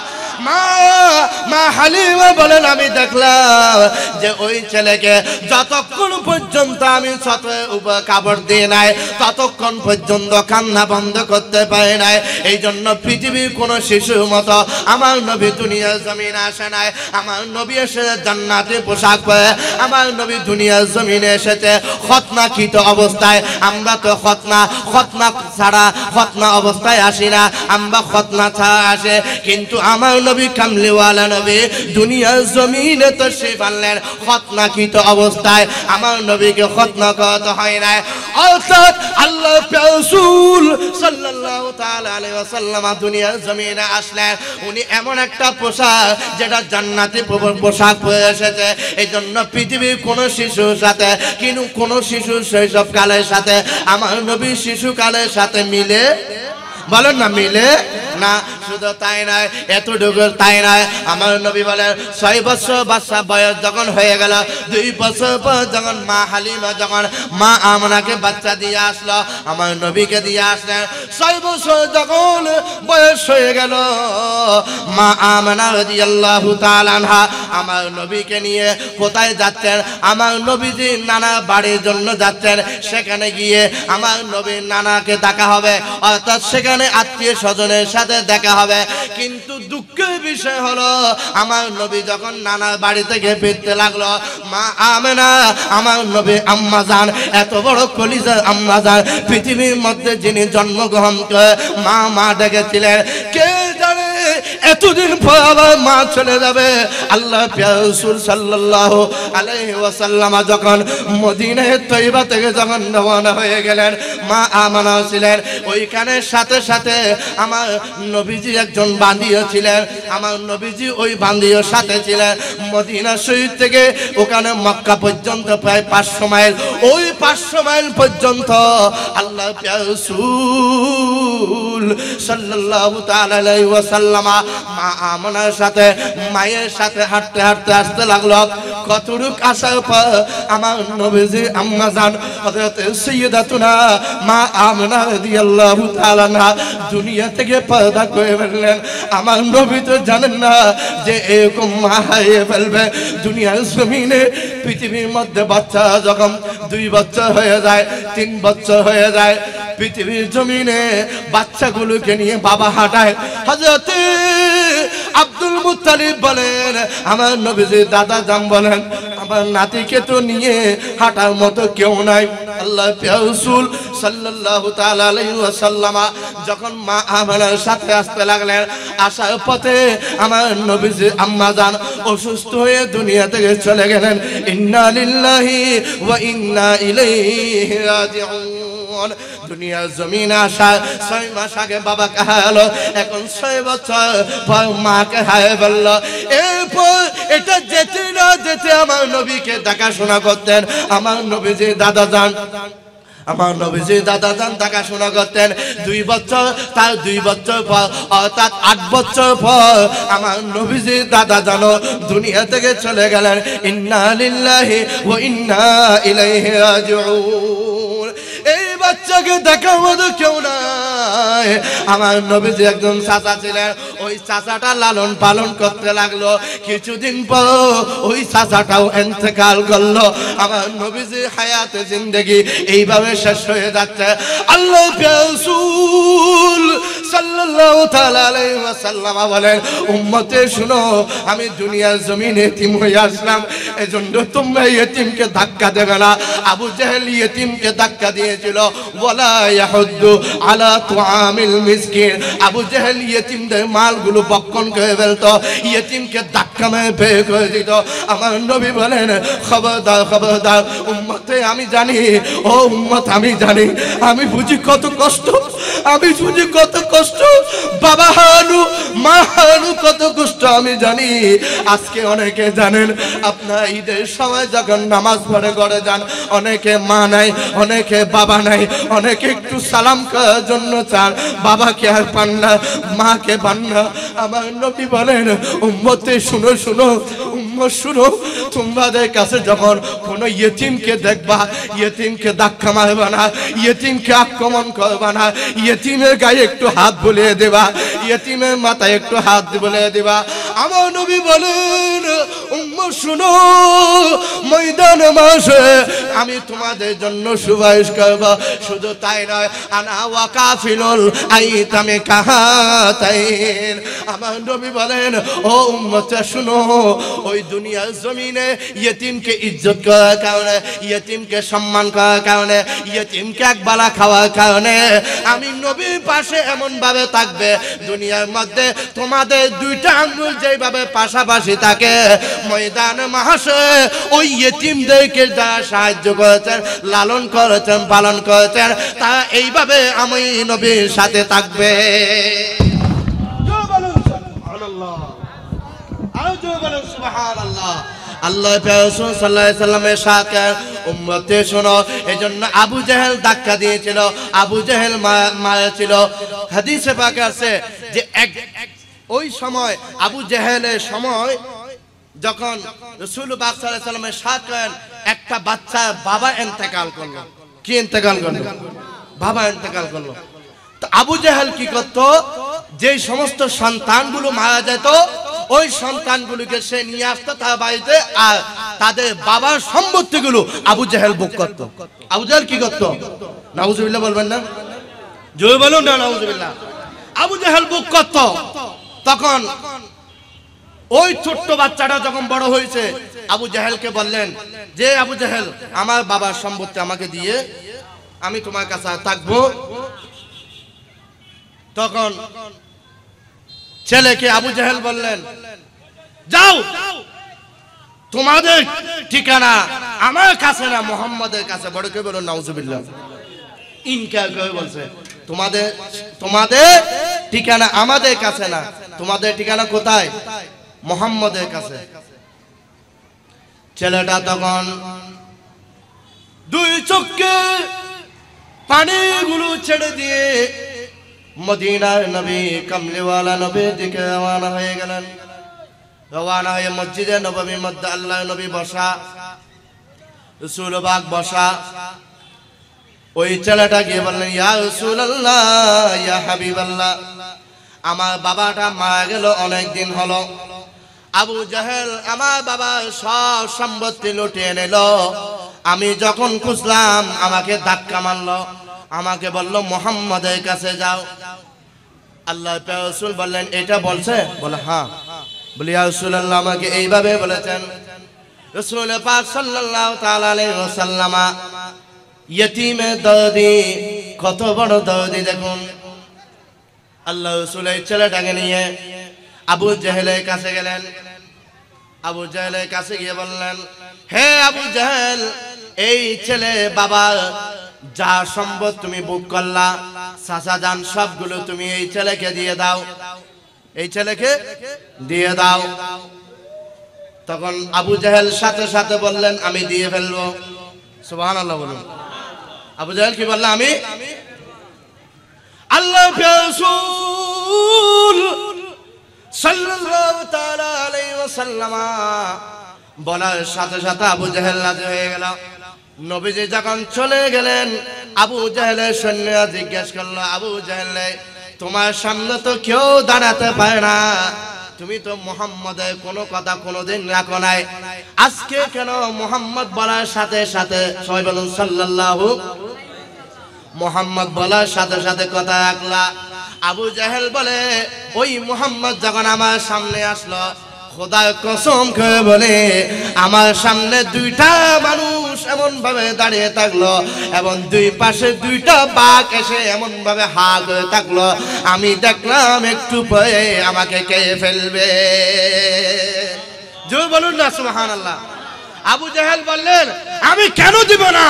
মা হালিমা বলেন, আমি দেখলাম যে ওই ছেলেকে যতক্ষণ পর্যন্ত আমি সতরের উপর কাপড় দিয়ে নাই ততক্ষণ পর্যন্ত কান্না বন্ধ করতে পারে নাই। এই জন্য পৃথিবীর কোন শিশুর মতো আমার নবী দুনিয়ার জমিনে আসে নাই। আমার নবী এসেছে জান্নাতের পোশাক পরে, আমার নবী দুনিয়ার জমিনে এসেছে খতনাকৃত অবস্থায়। আমরা তো খতনা ছাড়া খতনা অবস্থায় আসি না, আমরা খতনা ছাড়া আসে। কিন্তু আমার নবী কামলিওয়ালা নবী দুনিয়ার জমিনে তো সে পারলেন খতনাকৃত অবস্থায়। আমার নবীকে খতনা করতে হয় না, অর্থাৎ আল্লাহ রাসূল সাল্লাল্লাহু তাআলা আলাইহি ওয়াসাল্লাম দুনিয়ার জমিনে আসলেন, উনি এমন একটা পোশাক যেটা জান্নাতি পোশাক পরে এসেছে। এই জন্য পৃথিবীর কোন শিশুর সাথে কিন্তু কোন শিশুর শৈশবকালের সাথে আমার নবী শিশুকালের সাথে মিলে, বলেন না মিলে না। শুধু তাই নয়, এতটুকু তাই নয়, আমার নবী বলেন 6 বছর বাচ্চা বয়স যখন হয়ে গেল, 2 বছর পর যখন মা হালিমা যখন মা আমনাকে বাচ্চা দিয়ে আসলো, আমার নবীকে দিয়ে আসলেন। 6 বছর যখন বয়স হয়ে গেল, মা আমনা রাদিয়াল্লাহু তাআলা আনহা আমার নবীকে নিয়ে কোথায় যাচ্ছেন? আমার নবীজি নানা বাড়ির জন্য যাচ্ছেন। সেখানে গিয়ে আমার নবীর নানাকে দেখা হবে, অর্থাৎ সেখানে আত্মীয় স্বজনের সাথে দেখা হবে। কিন্তু দুঃখের বিষয় হলো আমার নবী যখন নানার বাড়ি থেকে ফিরতে লাগলো, মা আমেনা আমার নবী আম্মা জান, এত বড় কলিজার আম্মা জান, পৃথিবীর মধ্যে যিনি জন্মগ্রহণ করে মা ডেকেছিলেন, কে জানে এতদিন পর আবার মা চলে যাবে। আল্লাহ রাসূল সাল্লাল্লাহু আলাইহি ওয়াসাল্লাম যখন মদিনা তৈবা থেকে যখন রওনা হয়ে গেলেন, মা আমানা ছিলেন ওইখানে। সাথে সাথে আমার নবীজি একজন বান্দিও ছিলেন, আমার নবীজি ওই বান্দিও সাথে ছিলেন। মদিনা শরীফ থেকে ওখানে মক্কা পর্যন্ত প্রায় 500 মাইল, ওই 500 মাইল পর্যন্ত আল্লাহ রাসূল রাসূল সাল্লাল্লাহু তাআলা আলাইহি ওয়াসাল্লাম মা আমানার সাথে মায়ের সাথে হাঁটতে হাঁটতে আসতে লাগলো। কতটুক আসার পর আমার নবীজি আম্মা জান হযরত সাইয়্যিদাতুনা মা আমিনা রাদিয়াল্লাহু তাআলা না দুনিয়া থেকে পর্দা করে ফেললেন। আমার নবী তো জানেন না যে এরকম মা হারিয়ে ফেলবে। দুনিয়ার জমিনে পৃথিবীর মধ্যে বাচ্চা যখন 2 বছর হয়ে যায়, 3 বছর হয়ে যায়, পৃথিবীর জমিনে বাচ্চাগুলোকে নিয়ে বাবা হাঁটায়। হযরত আব্দুল মুত্তালিব বলেন, আমার নবীজি দাদা জান বলেন, আমার নাতিকে তো নিয়ে হাঁটার মতো কেউ নাই। আল্লাহ রাসূল সাল্লাল্লাহু তাআলা আলাইহি ওয়াসাল্লাম যখন মা আমিনার সাথে আসতে লাগলেন, আসার পথে আমার নবীজি আম্মা জান অসুস্থ হয়ে দুনিয়া থেকে চলে গেলেন। ইন্না লিল্লাহি ওয়া ইন্না ইলাইহি রাজিউন। দুনিয়ার জমিনে আসা 6 মাস আগে বাবাকে হারালো, এখন 6 বছর পর মাকে হারিয়ে ফেলল। এরপর এটা যেতে না যেতে আমার নবীকে দেখাশোনা করতেন আমার নবীজি দাদা জান। আমার নবীজি দাদা জান দেখাশোনা করতেন। 2 বছর, তার 2 বছর পর অর্থাৎ 8 বছর পর আমার নবীজি দাদা জানো দুনিয়া থেকে চলে গেলেন। ইন্না লিল্লাহি ওয়া ইন্না ইলাইহি রাজিউন। এই বাচ্চাকে দেখার মতো কেউ নাই। আমার নবীজি একজন চাচা ছিলেন, ওই চাচাটা লালন পালন করতে লাগলো। কিছুদিন পর ওই চাচাটাও ইন্তেকাল করলো। আমার নবীজি হায়াতে জিন্দেগি এইভাবে শেষ হয়ে যাচ্ছে। আল্লাহ রাসূল সাল্লাল্লাহু তাআলা আলাইহি ওয়াসাল্লাম বলেন, উম্মতে শুনো, আমি দুনিয়ার জমিনে এতিম হয়ে আসলাম, এজন্য তোমরা এতিমকে ধাক্কা দেবে না। আবু জেহেল এতিমকে ধাক্কা দিয়েছিল, ওয়ালা ইয়াহুদ্দু আলা তুআমিল মিসকিন। আবু জেহেল এতিমদের মালগুলো বক্ষণ করে ফেলতো, এতিমকে ধাক্কা মেরে বের করে দিত। আমার নবী বলেন, খবরদার খবরদার উম্মতে, আমি জানি, ও উম্মত আমি জানি, আমি বুঝি কত কষ্ট, আমি বুঝি কত কষ্ট, বাবা হারানো মা হারানো কত কষ্ট আমি জানি। আজকে অনেকে জানেন, আপনার ঈদের সময় যখন নামাজ পড়ে ঘরে যান, অনেকে মা নাই, অনেকে বাবা নাই, অনেকে একটু সালাম করার জন্য চান, বাবাকে আর পান না, মাকে পান না। আমার নবী বলেন, উম্মতে শুনো শুনো, উম্মত শুনো, তোমাদের কাছে যখন কোনো ইয়েতিমকে দেখবা, ইয়েতিমকে ধাক্কা মারবা না, ইয়েতিমকে আক্রমণ করবা না, ইয়েতিমের গায়ে একটু হাত বুলিয়ে দেবা, ইয়েতিমের মাথায় একটু হাত বুলিয়ে দেবা। আমার নবী বলেন, উম্মত শুনো, ময়দানে মাসে আমি তোমাদের জন্য সুপারিশ করব। শুধু তাই নয়, আনা ওয়া কাফিলুল আইতামে কাহাতাইন। আমার নবী বলেন, ও উম্মত শুনো, ওই দুনিয়ার জমিনে ইয়েতিমকে ইজ্জত করার কারণে, ইয়েতিমকে সম্মান করার কারণে, ইয়েতিমকে একবেলা খাওয়ার কারণে আমি নবীর পাশে এমন ভাবে থাকবে, দুনিয়ার মধ্যে তোমাদের 2টা আঙ্গুল যেভাবে পাশাপাশি থাকে, ময়দান মাহশরে ওই ইয়েতিমদেরকে যারা সাহায্য করেছেন, লালন করেছেন, পালন করেছেন, তারা এইভাবে আমি নবীর সাথে থাকবে। আল্লাহ রাসূল সাল্লাল্লাহু আলাইহি সাল্লামের সাথে উম্মতে শোনো, এজন্য আবু জেহেল ধাক্কা দিয়েছিল, আবু জেহেল মারেছিল। হাদিসে পাকে আছে যে ওই সময় আবু জেহেলের সময় যখন রাসূল পাক সাল্লাল্লাহু আলাইহি সাল্লামের সাথে একটা বাচ্চার বাবা ইন্তেকাল করলো। কি ইন্তেকাল করলো? বাবা ইন্তেকাল করলো। তো আবু জেহেল কি করত? যে সমস্ত সন্তানগুলো মারা যেত, ওই সন্তানগুলোকে সে নিয়ে আসতো তার বাড়িতে, আর তাদের বাবার সম্পত্তিগুলো আবু জেহেল ভোগ করত। আবু জেহেল কি করত? নাউজুবিল্লাহ বলবেন না? জোরে বলুন না নাউজুবিল্লাহ। আবু জেহেল ভোগ করত। তখন ওই ছোট্ট বাচ্চাটা যখন বড় হয়েছে, আবু জেহেলকে বললেন যে, আবু জেহেল, আমার বাবার সম্পত্তি আমাকে দিয়ে আমি তোমার কাছে থাকবো। তখন ছেলেকে আবু জেহেল বললেন, যাও, তোমাদের ঠিকানা আমার কাছে না, মুহাম্মাদের কাছে। বড় কে বলুন নাউজুবিল্লাহ। ইনকার করে বলছে, তোমাদের ঠিকানা আমাদের কাছে না, তোমাদের ঠিকানা কোথায়? মুহাম্মাদের কাছে। ছেলেটা তখন 2 চোখে পানিগুলো ছেড়ে দিয়ে মদিনার নবী কামলিওয়ালা নবীর দিকে রওনা হয়ে গেলেন। রওনা হয়ে মসজিদে নববীর মধ্যে আল্লাহ নবী বসা, রাসূল পাক বসা। ওই ছেলেটা গিয়ে বললেন, ইয়া রাসূলুল্লাহ, ইয়া হাবিবাল্লাহ, আমার বাবাটা মারা গেল অনেক দিন হলো। আবু জাহেল আমার বাবার সব সম্পত্তি লুটিয়ে নিল। আমি যখন খুঁজলাম আমাকে ধাক্কা মারলো, আমাকে বলল মুহাম্মাদের কাছে যাও। আল্লাহ রাসূল বললেন, এটা বলছে? বলে হ্যাঁ। বলি ইয়া রাসূলুল্লাহ, আমাকে এইভাবে বলেছেন। রাসূল পাক সাল্লাল্লাহু তাআলা আলাইহি ওয়াসাল্লাম ইয়তীমের দরদি, কত বড় দরদি দেখুন। আল্লাহ রাসূল এই ছেলেটাকে নিয়ে আবু জাহেলের কাছে গেলেন। আবু জাহেলের কাছে গিয়ে বললেন, হে আবু জাহেল, এই ছেলে বাবার যা সম্পদ তুমি বুক করলা, চাচা জান সবগুলো তুমি এই ছেলেকে দিয়ে দাও, এই ছেলেকে দিয়ে দাও। তখন আবু জাহেল সাথে সাথে বললেন, আমি দিয়ে ফেলবো। সুবহানাল্লাহ বলুন। আবু জাহেল কি বললেন? আমি। আল্লাহ রাসূল সাল্লাল্লাহু তাআলা আলাইহি ওয়াসাল্লাম বলার সাথে সাথে আবু জাহেল রাজি হয়ে গেল। নবীজি যখন চলে গেলেন, আবু জাহেলের সৈন্যরা জিজ্ঞেস করলো, আবু জাহেল, তোমার সামনে তো কেউ দাঁড়াতে পারে না, তুমি তো মুহাম্মাদের কোনো কথা কোনোদিন রাখো নাই, আজকে কেন মুহাম্মদ বলার সাথে সাথে, সবাই বলুন সাল্লাল্লাহু, মুহাম্মদ বলার সাথে সাথে কথা রাখলা? আবু জাহেল বলে, ওই মুহাম্মদ যখন আমার সামনে আসলো, খোদার কসম করে বলে আমার সামনে দুইটা মানুষ এমন ভাবে দাঁড়িয়ে থাকলো এবং দুই পাশে দুইটা বাঘ এসে এমন ভাবে হা করে থাকলো, আমি দেখলাম একটু পরে আমাকে খেয়ে ফেলবে। জোরে বলুন না সুবহানাল্লাহ। আবু জাহেল বললেন, আমি কেন দিব না?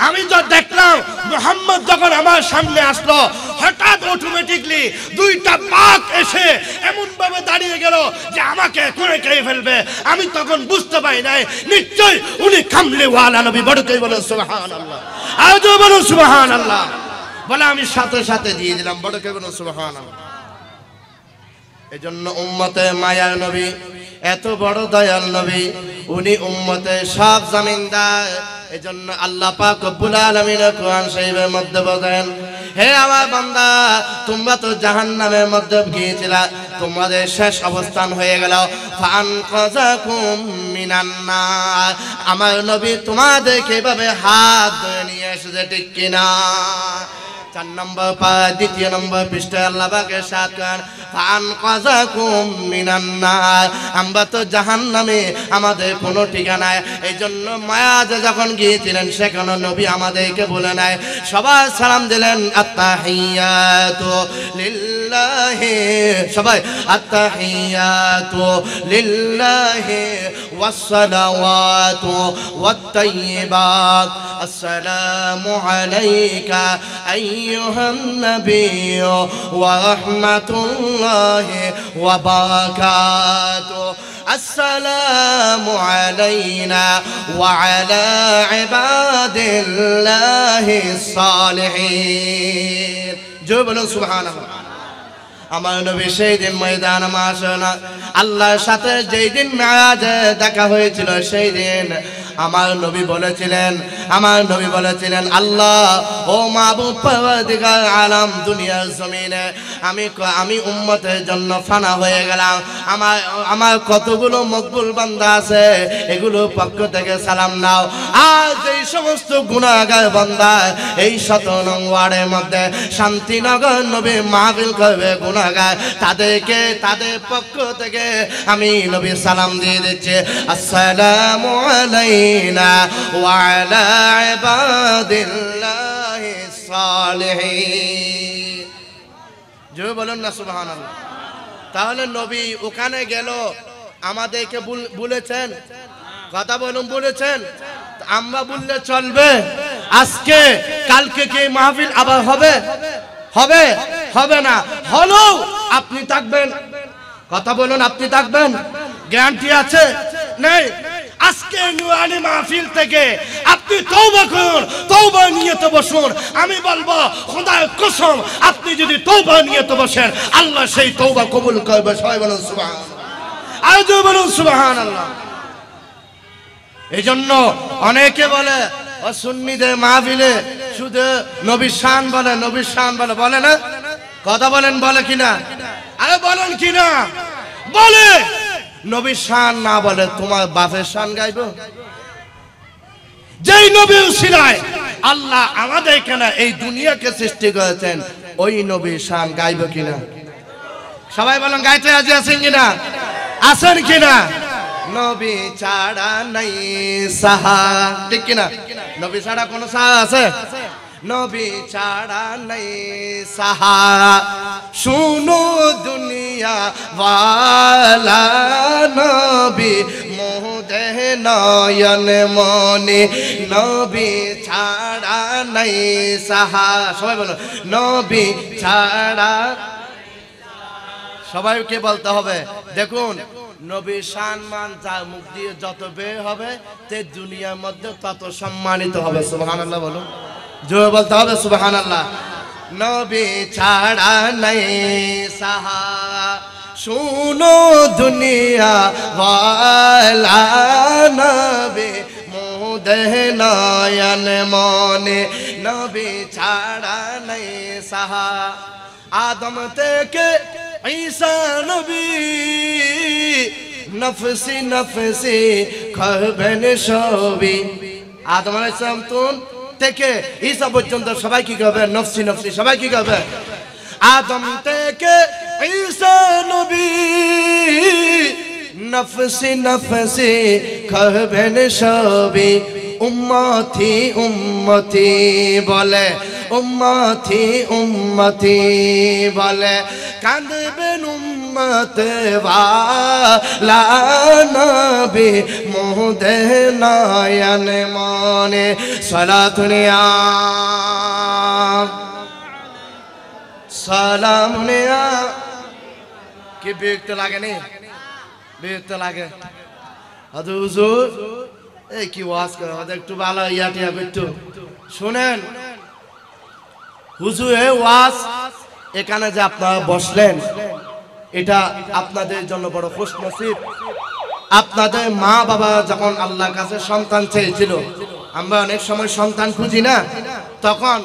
আমি তো দেখলাম মুহাম্মদ যখন আমার সামনে আসলো, হঠাৎ অটোমেটিকলি দুইটা বাঘ এসে এমন ভাবে দাঁড়িয়ে গেল যে আমাকে করে খেয়ে ফেলবে। আমি তখন বুঝতে পারি নাই, নিশ্চয় উনি কামলিওয়ালা নবী। বড়কেই বলেন সুবহানাল্লাহ, আজও বলুন সুবহানাল্লাহ। বলে আমি সাথে সাথে দিয়ে দিলাম। বড়কেই বলেন সুবহানাল্লাহ। এজন্য উম্মতে মায়ার নবী, এত বড় দয়াল নবী, উনি উম্মতের সব জামিনদার। এজন্য আল্লাহ পাক রব্বুল আলামিন কোরআন শরীফের মধ্যে বলেন, হে আমার বান্দা, তোমরা তো জাহান্নামের মধ্যে গিয়েছিলা, তোমাদের শেষ অবস্থান হয়ে গেল, ফানকাযাকুম মিনান নার। আমার নবী তোমাদেরকে এভাবে হাত ধরে নিয়ে এসেছে, ঠিক কিনা? 4 নম্বর পারা 2 নম্বর পৃষ্ঠায় আল্লাহ পাকের সাথ করেন, ফানকাযাকুম মিনান নার। আমরা তো জাহান্নামে, আমাদের কোনো ঠিকানায়। এই জন্য মায়াজে যখন গিয়েছিলেন, সেখানে নবী আমাদেরকে বলে নাই, সবাই সালাম দিলেন, আত্তাহিয়াতু লিল্লাহি, সবাই আত্তাহিয়াতু লিল্লাহি ওয়াসসালাওয়াতু ওয়াত-তাইয়্যিবাত, আসসালামু আলাইকা আইয়ুহান নাবিয়্যু ওয়া রাহমাতুল্লাহি ওয়া বারাকাতুহু, আসসালামু আলাইনা ওয়া আলা ইবাদিল্লাহিস সালিহিন। জোরে বলুন সুবহানাল্লাহ। আমার নবী সেই দিন ময়দান মাশাআল্লাহ আল্লাহর সাথে যেই দিন মেরাজে দেখা হয়েছিল, সেই দিন আমার নবী বলেছিলেন, আল্লাহ ও মাবুদ পরওয়ারদিগার আলাম, দুনিয়ার জমিনে আমি উম্মতের জন্য ফানা হয়ে গেলাম। আমার কতগুলো মকবুল বান্দা আছে, এগুলো পক্ষ থেকে সালাম নাও। আর যেই সমস্ত গুনাহগার বান্দা এই 17 নং ওয়ার্ডের মধ্যে শান্তিনগর নবী মাহফিল করবে, গুনাহগার, তাদের পক্ষ থেকে আমি নবী সালাম দিয়ে দিচ্ছি, আসসালামু আলাইনা ওয়া আলা ইবাদিল্লাহিস সালিহিন। জোরে বলুন না সুবহানাল্লাহ। তাহলে নবী ওখানে গেল, আমাদেরকে বলেছেন, কথা বলুন, বলেছেন, আমরা বললে চলবে? আজকে কালকে কি মাহফিল আবার হবে? হবে না। হলো আপনি থাকবেন, কথা বলুন, আপনি থাকবেন? গ্যারান্টি আছে? নেই। আজকে নুরানি মাহফিল থেকে আপনি তওবা করুন, তওবা নিয়তে বসুন। আমি বলবো খোদার কসম, আপনি যদি তওবা নিয়তে বসেন আল্লাহ সেই তওবা কবুল করবে। সবাই বলুন সুবহানাল্লাহ, আরো বলুন সুবহানাল্লাহ। এইজন্য অনেকে বলে ও সুন্নিদের মাহফিলে শুধু নবীর শান বলে, নবীর শান বলে, বলে না? কথা বলেন, বলে কিনা? আরে বলেন কিনা? বলে। নবীর শান না বলে তোমার বাপের শান গাইবো? যেই নবীর উসিলায় আল্লাহ আমাদের কেন এই দুনিয়াকে সৃষ্টি করেছেন, ওই নবীর শান গাইবো কিনা? সবাই বলেন গাইতে রাজি আছেন কিনা? আছেন কিনা? নবী ছাড়া নাই সাহা, ঠিক কিনা? নবী ছাড়া কোন সাহা আছে? নবী ছাড়া নাই সাহারা, শুনো দুনিয়া ওয়ালা নবী মোদের নয়ন মনে, নবী ছাড়া নাই সাহা। সবাই বলো নবী ছাড়া। সবাইকে বলতে হবে। দেখুন নবী সম্মান যার মুখ দিয়ে যত বের হবে তে দুনিয়ার মধ্যে তত সম্মানিত হবে। সুবহানাল্লাহ বলুন, জোরে বলতে হবে সুবহানাল্লাহ। নবী ছাড়া নাই সাহা, শুনো দুনিয়া ওয়ালা নবী মোদের নয়ন মনে, নবী ছাড়া নাই সাহা। আদম থেকে ঈসা নবী নফসি নফসি খাবেন সবই। আদম আলাইহিস সালাম থেকে ঈসা পর্যন্ত সবাই কি করবে? নফসি নফসি। সবাই কি করবে? আদম থেকে ঈসা নবী নফসি নফসি খাবেন সবই। উম্মতি উম্মতি বলে, উম্মতি উম্মতি বলে, কাঁদবেন উম্মত ওয়ালা নবী মোদের নয়ন মনে। সালাতুনিয়া সালামুনিয়া। কি বিরক্ত লাগে? নি বিরক্ত লাগে? হুজুর এই কি ওয়াজ করে, একটু ভালো ইয়াটিয়া একটু শুনেন। হুজুর ওয়াজ এখানে যে আপনারা বসলেন এটা আপনাদের জন্য বড় খুশনসিব। আপনাদের মা বাবা যখন আল্লাহর কাছে সন্তান চেয়েছিল, আমরা অনেক সময় সন্তান খুঁজি না, তখন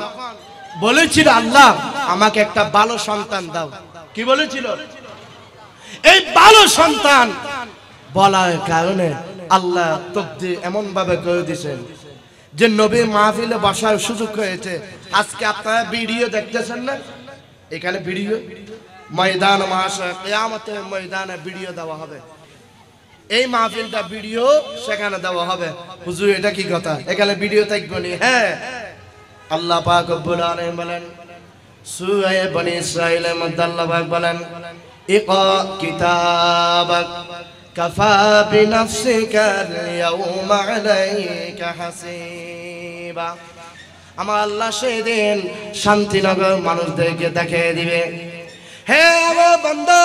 বলেছিল আল্লাহ আমাকে একটা ভালো সন্তান দাও। কি বলেছিল? এই ভালো সন্তান বলার কারণে আল্লাহ তকদির এমন ভাবে করে দিয়েছেন যে নবীর মাহফিলে বসার সুযোগ হয়েছে। আজকে আপনারা ভিডিও দেখতেছেন না, এখানে ভিডিও ময়দান মাশার কিয়ামতের ময়দানে ভিডিও দেওয়া হবে। এই মাহফিলটা ভিডিও সেখানে দেওয়া হবে। হুজুর এটা কি কথা? এখানে ভিডিও থাকবে না? হ্যাঁ, আল্লাহ পাক রব্বুল আলামিন বলেন সূরা বনী ইসরাঈলের মধ্যে আল্লাহ পাক বলেন ইকরা কিতাবাক কাফা বিনাফসিকা আল-ইয়াওমা আলাইকা হাসিবা। আমার আল্লাহ সেদিন শান্তিনগর মানুষদেরকে দেখিয়ে দিবে, হে আমার বান্দা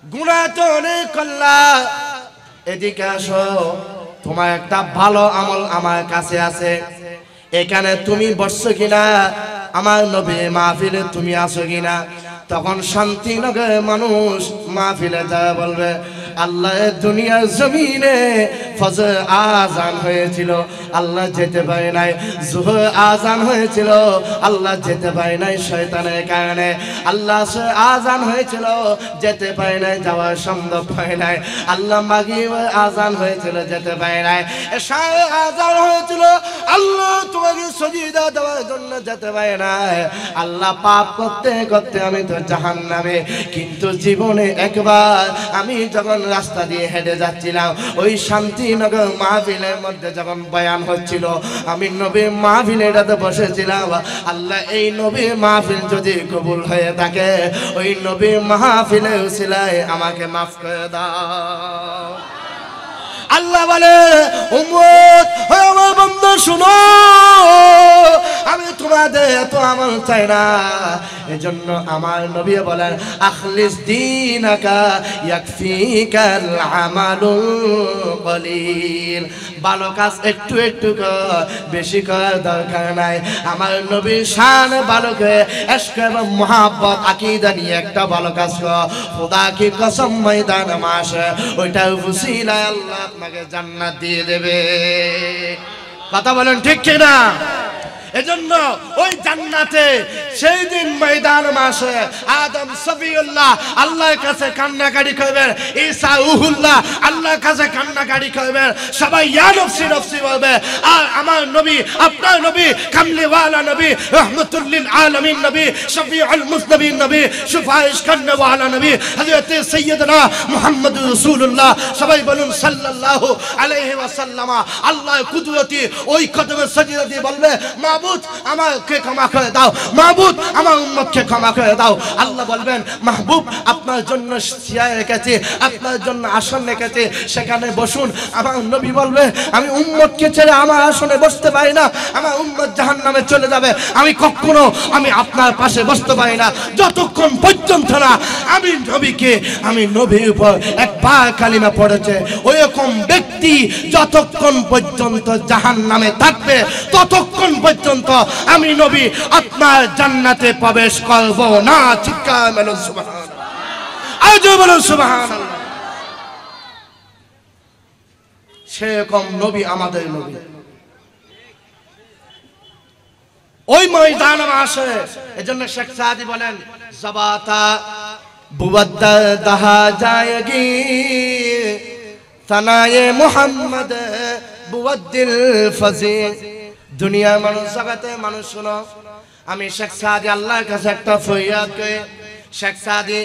গুনাহ তো অনেক করলা, এদিকে আসো, তোমার একটা ভালো আমল আমার কাছে আছে। এখানে তুমি বসছো কিনা? আমার নবী মাহফিলে তুমি আসো কিনা? তখন শান্তিনগরের মানুষ মাহফিলে যা বলবে আল্লাহ দুনিয়ার জমিনে ফজর আজান হয়েছিল, আল্লাহ যেতে পারে নাই। জোহর আজান হয়েছিল, আল্লাহ যেতে পারে নাই শয়তানের কারণে। আল্লাহ আজান হয়েছিল, যেতে পারে নাই, যাওয়া সম্ভব হয় নাই। আল্লাহ মাগরিব আজান হয়েছিল, যেতে পারে নাই। এশা আজান হয়েছিল, আল্লাহ তোমাকে সজিদা দেওয়ার জন্য যেতে পারে নাই। আল্লাহ পাপ করতে করতে আমি তো জাহান্নামে, কিন্তু জীবনে একবার আমি যখন রাস্তা দিয়ে হেঁটে যাচ্ছিলাম, ওই শান্তিনগর মাহফিলের মধ্যে যখন বয়ান হচ্ছিল, আমি নবীর মাহফিলেটাতে বসেছিলাম। আল্লাহ এই নবীর মাহফিল যদি কবুল হয়ে থাকে, ওই নবীর মাহফিলের উসিলায় আমাকে মাফ করে দাও। আল্লাহ বলে উম্মত হে আমার বান্দা শুনো, আমি তোমাদের এত আমল চাই না। এজন্য আমার নবী বলেন আখলিস দীনাকা ইয়াকফিকাল আমালুল কলিল। ভালো কাজ একটু একটু কর, বেশি করার দরকার নাই। আমার নবীর শান ভালো করে ইশক এবং মুহাব্বত আকীদা নিয়ে একটা ভালো কাজ কর, খোদা কি কসম ময়দান মাসে ওইটার ওসিলায় আল্লাহ আপনাকে জান্নাত দিয়ে দেবে। কথা বলেন ঠিক কিনা? এজন্য ওই জান্নাতে সেই দিন ময়দান মাসে আদম সফিউল্লাহ আল্লাহর কাছে কান্নাকাটি করবেন, ঈসা রূহুল্লাহ আল্লাহর কাছে কান্নাকাটি করবেন, সবাই ইয়া নফসি নফসি বলবে। আর আমার নবী, আপনার নবী, কামলিওয়ালা নবী, রহমাতুল লিল আলামিন নবী, শফিউল মুজনবিন নবী, সুফারিশ করনেওয়ালা নবী হযরত সাইয়্যিদনা মুহাম্মদুর রাসূলুল্লাহ, সবাই বলুন সাল্লাল্লাহু আলাইহি ওয়াসাল্লাম। আল্লাহর কুদরতি ওই কদমে সাজদা দিয়ে বলবে মাবুদ আমাকে ক্ষমা করে দাও, মাবুদ আমার উম্মতকে ক্ষমা করে দাও। আল্লাহ বলবেন মাহবুব আপনার জন্য চেয়ার রেখেছি, আপনার জন্য আসন রেখেছি, সেখানে বসুন। আমার নবী বলবে আমি উম্মতকে ছেড়ে আমার আসনে বসতে পারি না, আমার উম্মত জাহান্নামে চলে যাবে, আমি কখনো আপনার পাশে বসতে পারি না যতক্ষণ পর্যন্ত না আমি নবীর উপর একবার কালিমা পড়েছে। ওইরকম ব্যক্তি যতক্ষণ পর্যন্ত জাহান্নামে থাকবে ততক্ষণ পর্যন্ত আমি নবী আপনার জান্নাতে প্রবেশ করব না। চিৎকার বলুন সুবহানাল্লাহ, আজ বলুন সুবহানাল্লাহ। সেরকম নবী আমাদের নবী। ওই ময়দান আসে। এজন্য শেখ সাদি বলেন জবাতা বুবদ্দা দাহা জায়েগি সানায়ে মুহাম্মদ বুবদ্দিল ফাজি। দুনিয়ার মানুষ, জগতের মানুষ শোনো, আমি শেখ সাদি আল্লাহর কাছে একটা ফরিয়াদ করি। শেখ সাদি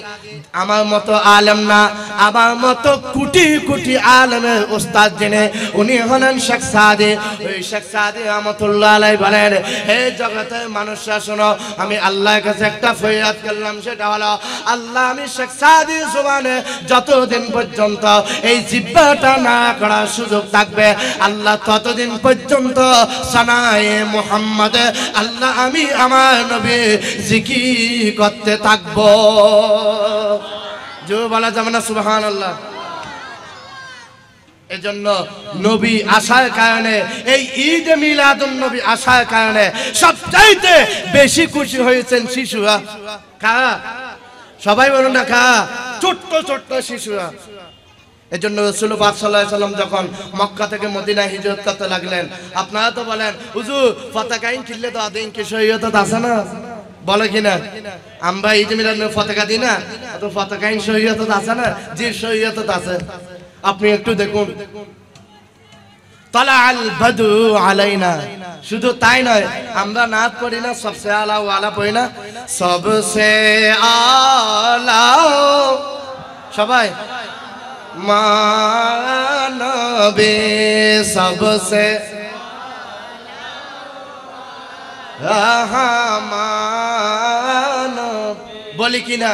আমার মতো আলেম না, আমার মতো কোটি কোটি আলেমের উস্তাদ জেনে উনি হলেন শেখ সাদি। ওই শেখ সাদি রহমাতুল্লাহ আলাইহি বলেন হে জগতের মানুষরা শোনো, আমি আল্লাহর কাছে একটা ফরিয়াদ করলাম, সেটা হলো আল্লাহ আমি শেখ সাদির জবানে যতদিন পর্যন্ত এই জিহ্বাটা না করার সুযোগ থাকবে আল্লাহ ততদিন পর্যন্ত সানায়ে মুহাম্মদ আল্লাহ আমি আমার নবী জিকির করতে থাকবো। জোরে বলা যাবে না সুবহানাল্লাহ। এজন্য নবী আসার কারণে, এই ঈদ মিলাদুন নবী আসার কারণে সবচাইতে বেশি খুশি হয়েছেন শিশুরা। কারা? সবাই বলুন না কারা? ছোট্ট ছোট্ট শিশুরা। এজন্য রাসূল পাক সাল্লাল্লাহু আলাইহি ওয়াসাল্লাম যখন মক্কা থেকে মদিনায় হিজরত করতে লাগলেন, আপনারা তো বলেন হুজুর পতাকাইন কিনলে তো আদিন কি শরীয়ত আছে না, বলে কিনা? আমরা ঈদ মিলাদের পতাকা দিই না, তো পতাকাইন শরীয়ত আছে না? যে শরীয়ত আছে। আপনি একটু দেখুন তালাআল বাদু আলাইনা, শুধু তাই নয় আমরা নাত পড়ি না, সবসে আলা ওয়ালা পড়ি না, সবসে আলা সবাই মানবে সবসে রহমান বলি কিনা?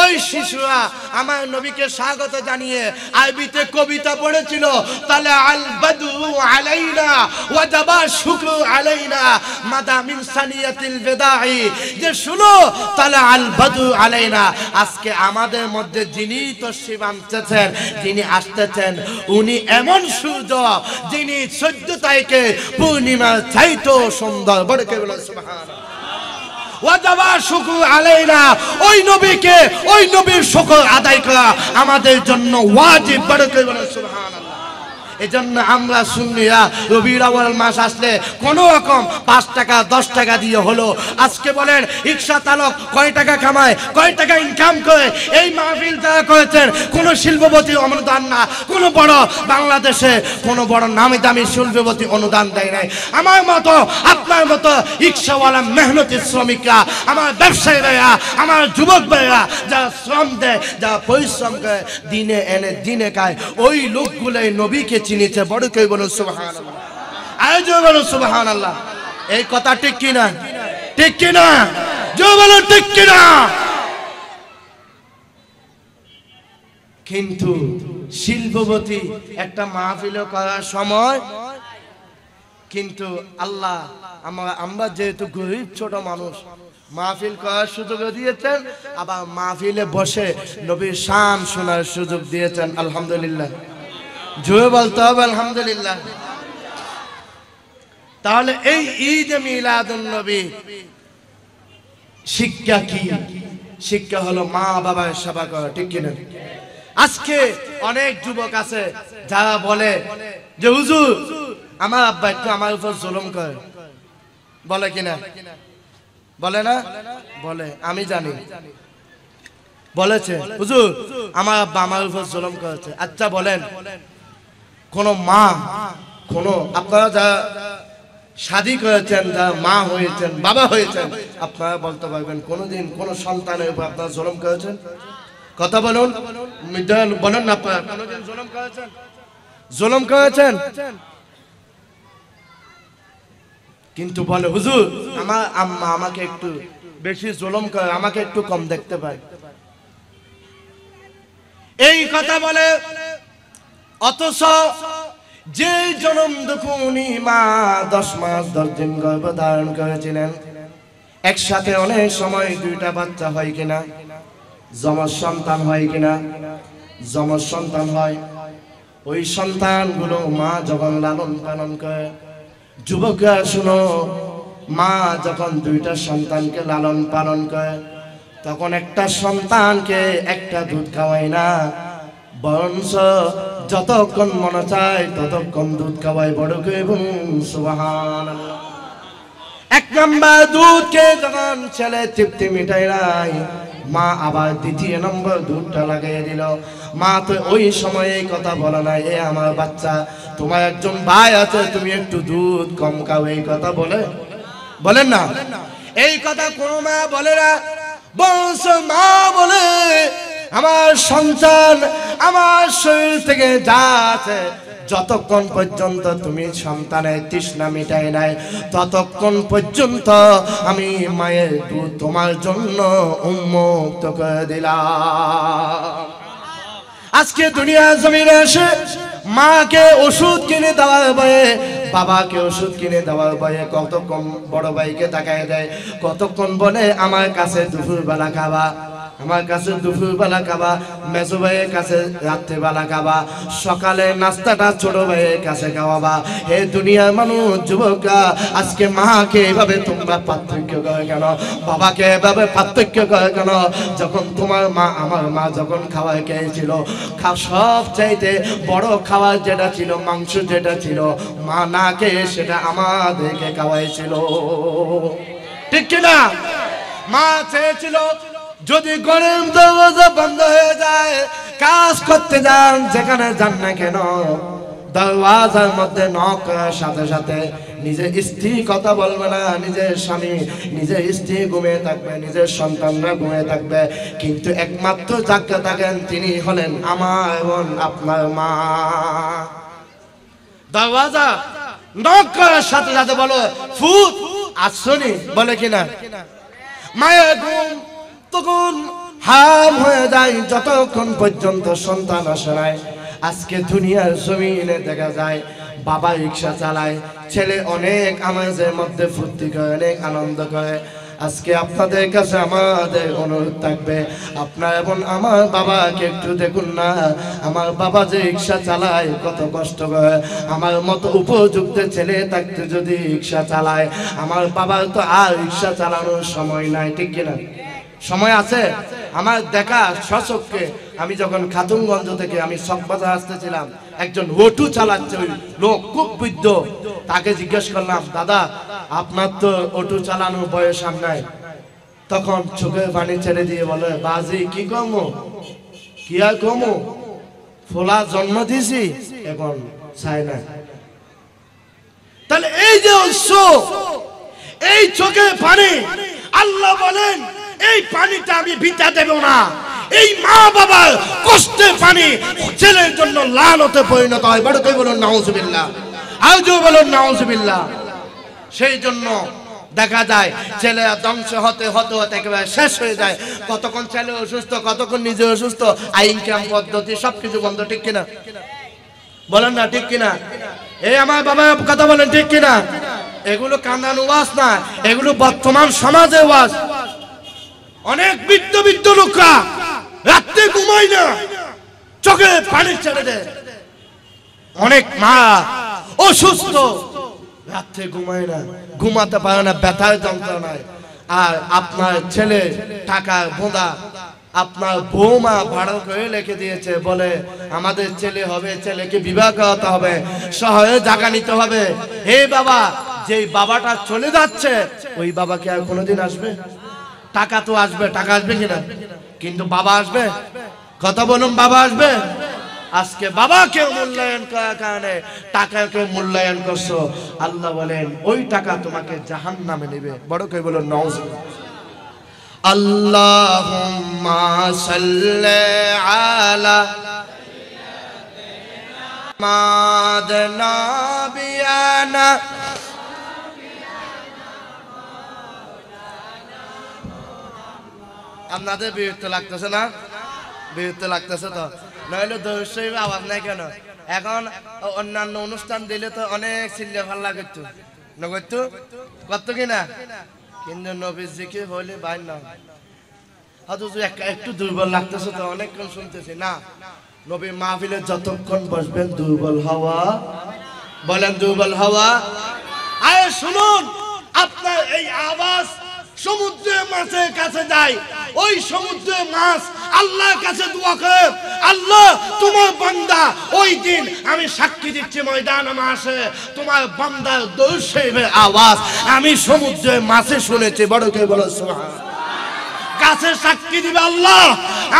ওই শিশুরা আমার নবীকে স্বাগত জানিয়ে আরবিতে কবিতা পড়েছিল তালা আল বাদু আলাইনা ওয়াজাবা শুকরু আলাইনা মাদা মিন সানিয়াতিল বিদাই। যে শুনো তালা আল বাদু আলাইনা, আজকে আমাদের মধ্যে যিনি তশরিফ আনতেছেন, যিনি আসতেছেন, উনি এমন সূর্য যিনি 14 তারিখে পূর্ণিমার চাইতেও সুন্দর। বড় কে বলেন সুবহানাল্লাহ। ওয়াজাবা শুকর আলাইনা, ওই নবীকে, ওই নবীর শুকর আদায় করা আমাদের জন্য ওয়াজিব। বড় করে বলেন সুবহানাল্লাহ। এজন্য আমরা সুন্নিরা রবিউল আউয়াল মাস আসলে কোনো রকম 5 টাকা 10 টাকা দিয়ে হলো, আজকে বলেন রিকশা চালক কয় টাকা কামায়, কয় টাকা ইনকাম করে, এই মাহফিল যারা করেছেন কোনো শিল্পপতি অনুদান না, কোনো বড় বাংলাদেশে কোনো বড় নামি দামি শিল্পপতি অনুদান দেয় নাই। আমার মতো আপনার মতো রিকশাওয়ালা মেহনতি শ্রমিকরা, আমার ব্যবসায়ী ভাইয়া, আমার যুবক ভাইয়া যারা শ্রম দেয়, যারা পরিশ্রম করে, দিনে এনে দিনে খায়, ওই লোকগুলোই নবীকে চিনেছে। বড় কেউ বলুন সুবহানাল্লাহ, আজ বলুন সুবহানাল্লাহ। এই কথা ঠিক কিনা? ঠিক কিনা? জোরে বলুন ঠিক কিনা? কিন্তু শিল্পপতি একটা মাহফিল করার সময় কিন্তু আল্লাহ আমরা যেহেতু গরিব ছোট মানুষ, মাহফিল করার সুযোগ দিয়েছেন, আবার মাহফিলে বসে নবীর শান শোনার সুযোগ দিয়েছেন। আলহামদুলিল্লাহ, জোরে বলতে হবে আলহামদুলিল্লাহ। তাহলে এই ঈদ মিলাদুন নবী শিক্ষা কি? শিক্ষা হলো মা বাবার সেবা করা, ঠিক কিনা? আজকে অনেক যুবক আছে যারা বলে যে হুজুর আমার আব্বা একটু আমার উপর জুলুম করে, বলে কিনা? বলে না? বলে, আমি জানি বলেছে হুজুর আমার আব্বা আমার উপর জুলুম করেছে। আচ্ছা বলেন, কোন মা, কোন আপনারা যারা শাদী করেছেন, যারা মা হয়েছেন, বাবা হয়েছেন, আপনারা বলতে পারবেন কোনদিন কোন সন্তানের উপর আপনারা জুলুম করেছেন? কথা বলুন, বলেন না আপনারা কোনদিন জুলুম করেছেন? জুলুম করেছেন? কিন্তু বলে হুজুর আমার আম্মা আমাকে একটু বেশি জুলুম করে, আমাকে একটু কম দেখতে পায়, এই কথা বলে। অথচ যে জনম দুঃখী মা 10 মাস 10 দিন গর্ভ ধারণ করেছিলেন, একসাথে অনেক সময় 2টা বাচ্চা হয় কিনা? যমজ সন্তান হয় কিনা? যমজ সন্তান হয়। ওই সন্তানগুলো মা যখন লালন পালন করে, যুবকরা শুনো, মা যখন 2টা সন্তানকে লালন পালন করে, তখন একটা সন্তানকে একটা দুধ খাওয়ায় না, বরঞ্চ যতক্ষণ মনে চায় ততক্ষণ দুধ খাওয়ায়। বড় করে বলুন সুবহানাল্লাহ। 1 নাম্বার দুধকে যখন ছেলে তৃপ্তি মিটাই নাই, মা আবার 2 নম্বর দুধটা লাগিয়ে দিল। মা তো ওই সময়ে কথা বলে না, এ আমার বাচ্চা, তোমার একজন ভাই আছে, তুমি একটু দুধ কম খাও, এই কথা বলে? বলেন না? এই কথা কোন মা বলে না, বংশ মা বলে আমার সন্তান আমার শরীর থেকে যা আছে, যতক্ষণ পর্যন্ত তুমি সন্তানের তৃষ্ণা মিটাই নাই, ততক্ষণ পর্যন্ত আমি মায়ের দুধ তোমার জন্য উন্মুক্ত করে দিলাম। আজকে দুনিয়া জমিনে এসে মাকে ওষুধ কিনে দেওয়ার ভয়ে, বাবাকে ওষুধ কিনে দেওয়ার ভয়ে কতক্ষণ বড় ভাইকে তাকায় দেয়, কতক্ষণ বলে আমার কাছে দুপুরবেলা খাবা, আমার কাছে দুপুরবেলা খাবা, মেজো ভাইয়ের কাছে রাত্রিবেলা খাবা, সকালে নাস্তাটা ছোট ভাইয়ের কাছে খাওয়াবা। হে দুনিয়ার মানুষ, যুবকরা, আজকে মাকে এভাবে তোমরা পার্থক্য করে কেন? বাবাকে এভাবে পার্থক্য করে কেন? যখন তোমার মা, আমার মা যখন খাবার খেয়েছিল, সব চাইতে বড় খাবার যেটা ছিল, মাংস যেটা ছিল, মা না খেয়ে সেটা আমাদেরকে খাওয়াইছিল, ঠিক কিনা? মা চেয়েছিল যদি গরম দরজা বন্ধ হয়ে যায়, কাজ করতে যান যেখানে যান না কেন, দরওয়াজার মধ্যে নক করার সাথে সাথে নিজের স্ত্রী কথা বলবে না, নিজের স্বামী, নিজের স্ত্রী ঘুমিয়ে থাকবে, নিজের সন্তানরা ঘুমিয়ে থাকবে, কিন্তু একমাত্র যাকে থাকেন তিনি হলেন আমার এবং আপনার মা। দরওয়াজা নক করার সাথে সাথে বলো ফুট আসনি, বলে কিনা? মায়ের ঘুম তখন হারাম হয়ে যায় যতক্ষণ পর্যন্ত সন্তান আসে নাই। আজকে দুনিয়ার জমিনে দেখা যায় বাবা রিক্সা চালায়, ছেলে অনেক আমেজের মধ্যে ফুর্তি করে, অনেক আনন্দ করে। আজকে আপনাদের কাছে আমাদের অনুরোধ থাকবে, আপনার এবং আমার বাবাকে একটু দেখুন না, আমার বাবা যে রিক্সা চালায় কত কষ্ট করে, আমার মতো উপযুক্ত ছেলে থাকতে যদি রিক্সা চালায়, আমার বাবার তো আর রিক্সা চালানোর সময় নাই, ঠিক কিনা? সময় আছে? আমার দেখা সচক্ষে, আমি যখন খাতুনগঞ্জ থেকে আমি চকবাজার আসতেছিলাম, একজন অটো চালাচ্ছে, ওই লোক খুব বৃদ্ধ, তাকে জিজ্ঞেস করলাম, দাদা আপনার তো অটো চালানোর বয়স আর নাই। তখন চোখের পানি ছেড়ে দিয়ে বলে, বাজি কি কমো, কি আর কমো, ফোলা জন্ম দিছি, এখন চাই না। তাহলে এই যে উৎস, এই চোখের পানি, আল্লাহ বলেন এই পানিটা আমি ভিটা দেব না। এই মা বাবার কষ্টের পানি ছেলের জন্য লালতে পরিণত হয়। বড় কই বলুন নাউজুবিল্লাহ, আউযু বলুন নাউজুবিল্লাহ। সেই জন্য দেখা যায় ছেলে ধ্বংস হতে হতে হতে একেবারে শেষ হয়ে যায়। কতক্ষণ ছেলে অসুস্থ, কতক্ষণ নিজে অসুস্থ, ইনকাম পদ্ধতি সবকিছু বন্ধ, ঠিক কিনা? বলেন না ঠিক কিনা? এই আমার বাবা কথা বলেন ঠিক কিনা? এগুলো কান্দানো ওয়াজ না, এগুলো বর্তমান সমাজে ওয়াজ। অনেক বৃদ্ধ লোকরা রাত্রে ঘুমায় না, চোখে পানি ছেড়ে দেয়। অনেক মা অসুস্থ, রাত্রে ঘুমায় না, ঘুমাতে পারে না, ব্যথার যন্ত্রণায়। আর আপনার ছেলে টাকা বোঁদা, আপনার বৌমা ভাড়া করে লিখে দিয়েছে, বলে আমাদের ছেলে হবে, ছেলেকে বিবাহ করাতে হবে, শহরে জায়গা নিতে হবে। হে বাবা, যেই বাবাটা চলে যাচ্ছে ওই বাবা কি আর কোনোদিন আসবে? টাকা তো আসবে, টাকা আসবে কিনা, কিন্তু বাবা আসবে? কথা বলুন, বাবা আসবে? আজকে বাবাকে মূল্যায়ন করার কারণে টাকাকে মূল্যায়ন করছো। আল্লাহ বলেন ওই টাকা তোমাকে জাহান্নামে নেবে। বড় করে বলুন নাউজুবিল্লাহ। আল্লাহুম্মা সাল্লি আলা মাদনা বিয়ানা। আপনাদের বিরক্ত লাগতেছে না? বিরক্ত লাগতেছে তো, নইলে দর্শক আওয়াজ নাই কেন? এখন অন্যান্য অনুষ্ঠান দিলে তো অনেক চিল্লে ভাল্লা করতো, নগরতো কত কিনা, কিন্তু নবীর জিকির হইলে বাইর না। হয়তো একটু দুর্বল লাগতেছে তো, অনেকক্ষণ শুনতেছি না। নবীর মাহফিলে যতক্ষণ বসবেন দুর্বল হওয়া, বলেন দুর্বল হওয়া। আরে শুনুন, আপনার এই আওয়াজ সমুদ্রের মাছের কাছে যায়, ওই সমুদ্রের মাছ আল্লাহর কাছে দোয়া করে, আল্লাহ তোমার বান্দা, ওই দিন আমি সাক্ষী দিচ্ছি ময়দানে মাসে তোমার বান্দার দর্শনের আওয়াজ আমি সমুদ্রের মাছে শুনেছি। বড় করে বলো সুবহানাল্লাহ। গাছের সাক্ষী দিবে আল্লাহ,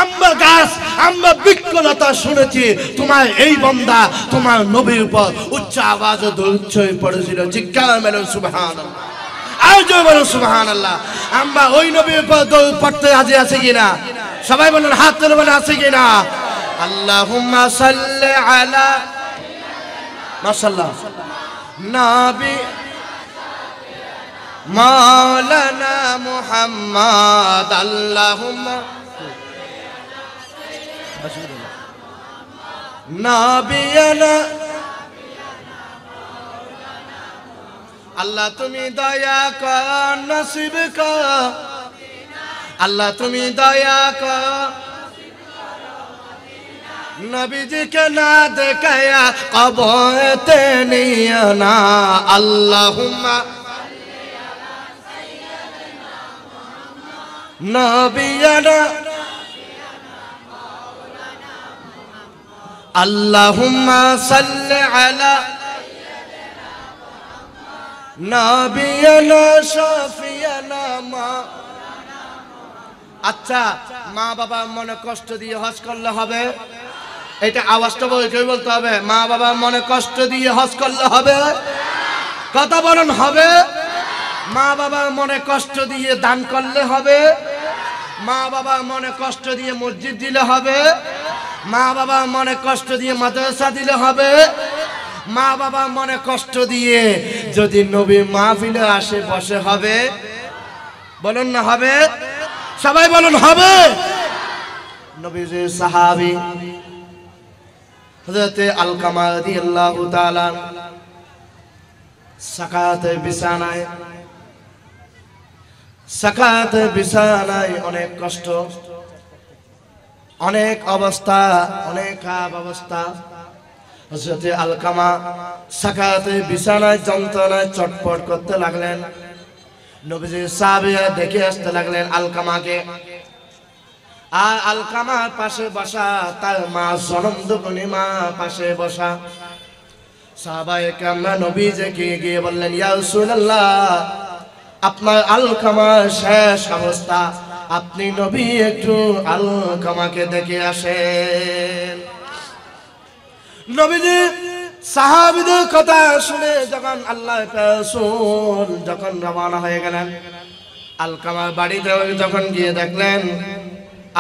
আমরা গাছ, আমরা বৃক্ষলতা শুনেছি তোমার এই বান্দা তোমার নবীর উপর উচ্চ আওয়াজে দরুদ শরীফ পড়েছিল। জিজ্ঞাসা মেলো সুবহানাল্লাহ, আজ বলো সুবহানাল্লাহ। আমরা ওই নবীর উপর দরুদ পড়তে রাজি আছি কিনা? সবাই বলেন, হাত তুলে বলেন আছে কিনা? আল্লাহুম্মা সাল্লি আলা মাশাআল্লাহ নবী মাওলানা মুহাম্মদ। আল্লাহুম্মা নবিয়ানা। আল্লাহ তুমি দয়া কর, নসিব কর, আল্লাহ তুমি দয়া কর, নবীজিকে না দেখায়া কবরতে নিও না। আল্লাহুম্মা নবিয়ানা। আল্লাহুম্মা সাল্লি আলা নবিয়ানা শাফিয়ানা মা। আচ্ছা, মা বাবা মনে কষ্ট দিয়ে হজ করলে হবে? এটা আওয়াজটা বলতে হবে, মা বাবা মনে কষ্ট দিয়ে হজ করলে হবে? কথা বলুন, হবে? মা বাবার মনে কষ্ট দিয়ে দান করলে হবে? মা বাবার মনে কষ্ট দিয়ে মসজিদ দিলে হবে? মা বাবার মনে কষ্ট দিয়ে মাদ্রাসা দিলে হবে? মা বাবা মনে কষ্ট দিয়ে যদি নবী মাহফিলে আসে বসে হবে? বলুন না হবে? সবাই বলুন হবে? নবীজির সাহাবী হযরত আলকামা রাদিয়াল্লাহু তাআলা সাকাতে বিছানায় অনেক কষ্ট, অনেক অবস্থা, অনেক খারাপ অবস্থা। হযরত আলকামা সাকাতে বিছানায় যন্ত্রণায় চটপট করতে লাগলেন। নবীজির সাহাবীরা দেখে আসতে লাগলেন আলকামাকে। আর আলকামার পাশে বসা তার মা জনমদুকুনি মা পাশে বসা। সাহাবায়ে কেরাম নবীজিকে গিয়ে বললেন, ইয়া রাসূলুল্লাহ, আপনার আলকামার শেষ অবস্থা, আপনি নবী একটু আলকামাকে দেখে আসেন। নবীজি সাহাবীদের কথা শুনে যখন আল্লাহর রাসূল যখন রওনা হয়ে গেলেন, আলকামার বাড়িতে যখন গিয়ে দেখলেন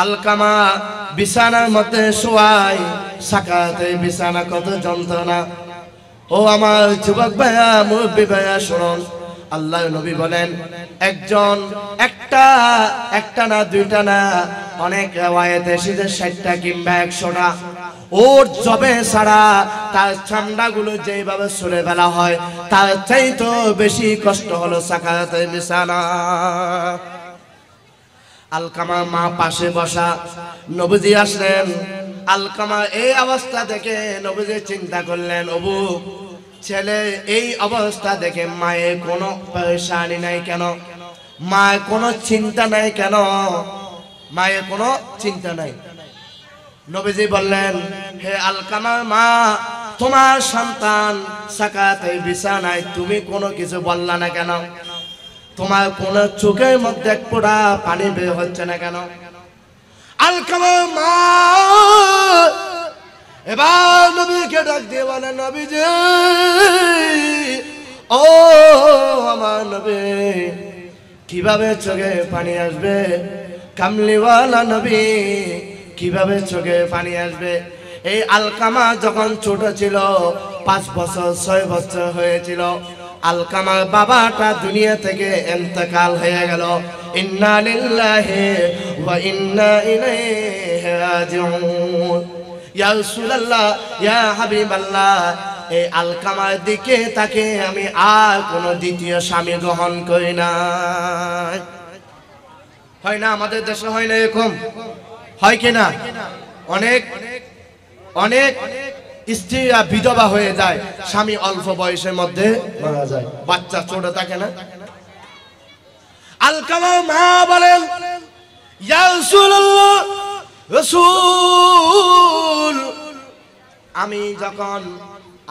আলকামা বিছানার মধ্যে শোয়াই, সাকাতে বিছানা কত যন্ত্রণা। ও আমার যুবক ভাইয়া, মুরব্বী ভাইয়া, শুনুন, আল্লাহ নবী বলেন একজন একটা না দুইটা না, অনেক রিওয়ায়াতে এসেছে 60টা কিংবা 100টা। ওর জবে ছাড়া তার চামড়াগুলো যেভাবে সরে ফেলা হয় তার চাইতে বেশি কষ্ট হলো সাকারাতের বিছানা। আলকামা মা পাশে বসা, নবীজি আসলেন। আলকামা এই অবস্থা দেখে নবীজি চিন্তা করলেন, ওবু ছেলে এই অবস্থা দেখে মায়ের কোনো পরেশানি নাই কেন, মায়ের কোনো চিন্তা নাই কেন, মায়ের কোনো চিন্তা নাই। নবীজি বললেন, হে আলকামার মা, তোমার সন্তান সাকারাতের বিছানায়, তুমি কোনো কিছু বললা না কেন? তোমার কোন চোখের মধ্যে এক ফোঁটা পানি বের হচ্ছে না কেন? আলকামার মা এবার নবীকে ডাক দিয়ে বলে, নবীজি, ও আমার নবী, কিভাবে চোখে পানি আসবে? কামলিওয়ালা নবী, কিভাবে চোখে পানি আসবে? এই আলকামা যখন ছোট ছিল, 5 বছর 6 বছর হয়েছিল, আলকামার বাবাটা দুনিয়া থেকে ইন্তেকাল হয়ে গেল। ইন্না লিল্লাহি ওয়া ইন্না ইলাইহি রাজিউন। ইয়া রাসূলুল্লাহ, ইয়া হাবিবাল্লাহ, এই আলকামার দিকে তাকে আমি আর কোনো দ্বিতীয় স্বামী গ্রহণ করি না। হয় না আমাদের দেশে? হয় না এরকম? হয় কিনা? অনেক অনেক স্ত্রীরা বিধবা হয়ে যায়, স্বামী অল্প বয়সের মধ্যে মারা যায়, বাচ্চা ছোট থাকে না। আলকামা মা বলেন, ইয়া রাসূলুল্লাহ, রাসূল, আমি যখন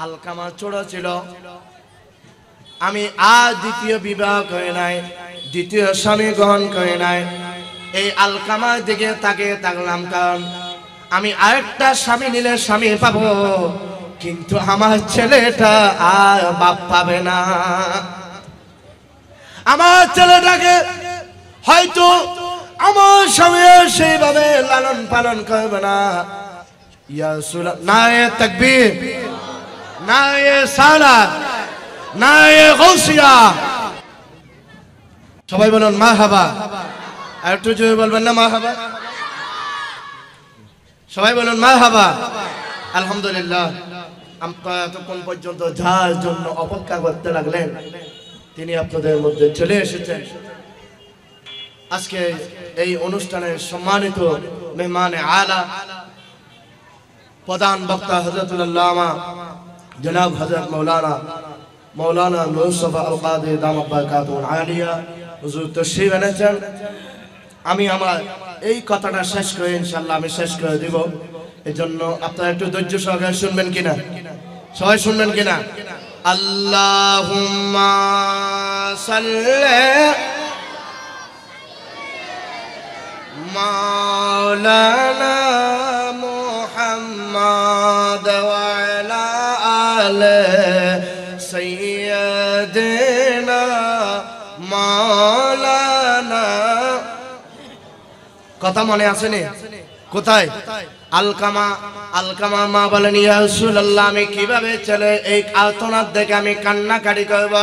আলকামা ছোট ছিল, আমি আর দ্বিতীয় বিবাহ করে নাই, দ্বিতীয় স্বামী গ্রহণ করে নাই। এই আলকামার দিকে তাকে তাকলাম, কারণ আমি আরেকটা স্বামী নিলে স্বামী পাবো, কিন্তু আমার ছেলেটা আর বাপ পাবে না। আমার ছেলেটাকে হয়তো আমার স্বামী সেইভাবে লালন পালন করবে না। ইয়া রাসূলুল্লাহ, নায়ে তাকবীর, নায়ে সালাত, নায়ে গাউসিয়া। সবাই বলুন মারহাবা। আর একটু জোরে বলবেন না মারহাবা? সবাই বলুন মারহাবা। আলহামদুলিল্লাহ, আপনারা এতক্ষণ পর্যন্ত যার জন্য অপেক্ষা করতে লাগলেন, তিনি আপনাদের মধ্যে চলে এসেছেন। আজকে এই অনুষ্ঠানের সম্মানিত মেহমানে আলা, প্রধান বক্তা হযরতুল আল্লামা জনাব হযরত মাওলানা মুস্তাফা আল কাদের দামাত বারাকাতুহুল আলিয়া হুজুর তশরীফ এনেছেন। আমি আমার এই কথাটা শেষ করে ইনশাআল্লাহ আমি শেষ করে দিব। এজন্য আপনারা একটু ধৈর্য সহকারে শুনবেন কিনা? সবাই শুনবেন কিনা? আল্লাহুম্মা সাল্লি মাওলানা মুহাম্মদ ওয়া আলা আলি সাইয়্যিদিনা মাওলানা। কথা মনে আসেনি? কোথায়? আলকামা মা বলেন, ইয়া রাসূলুল্লাহ, আমি কিভাবে ছেলে এই আর্তনাদ দেখে আমি কান্নাকাটি করব?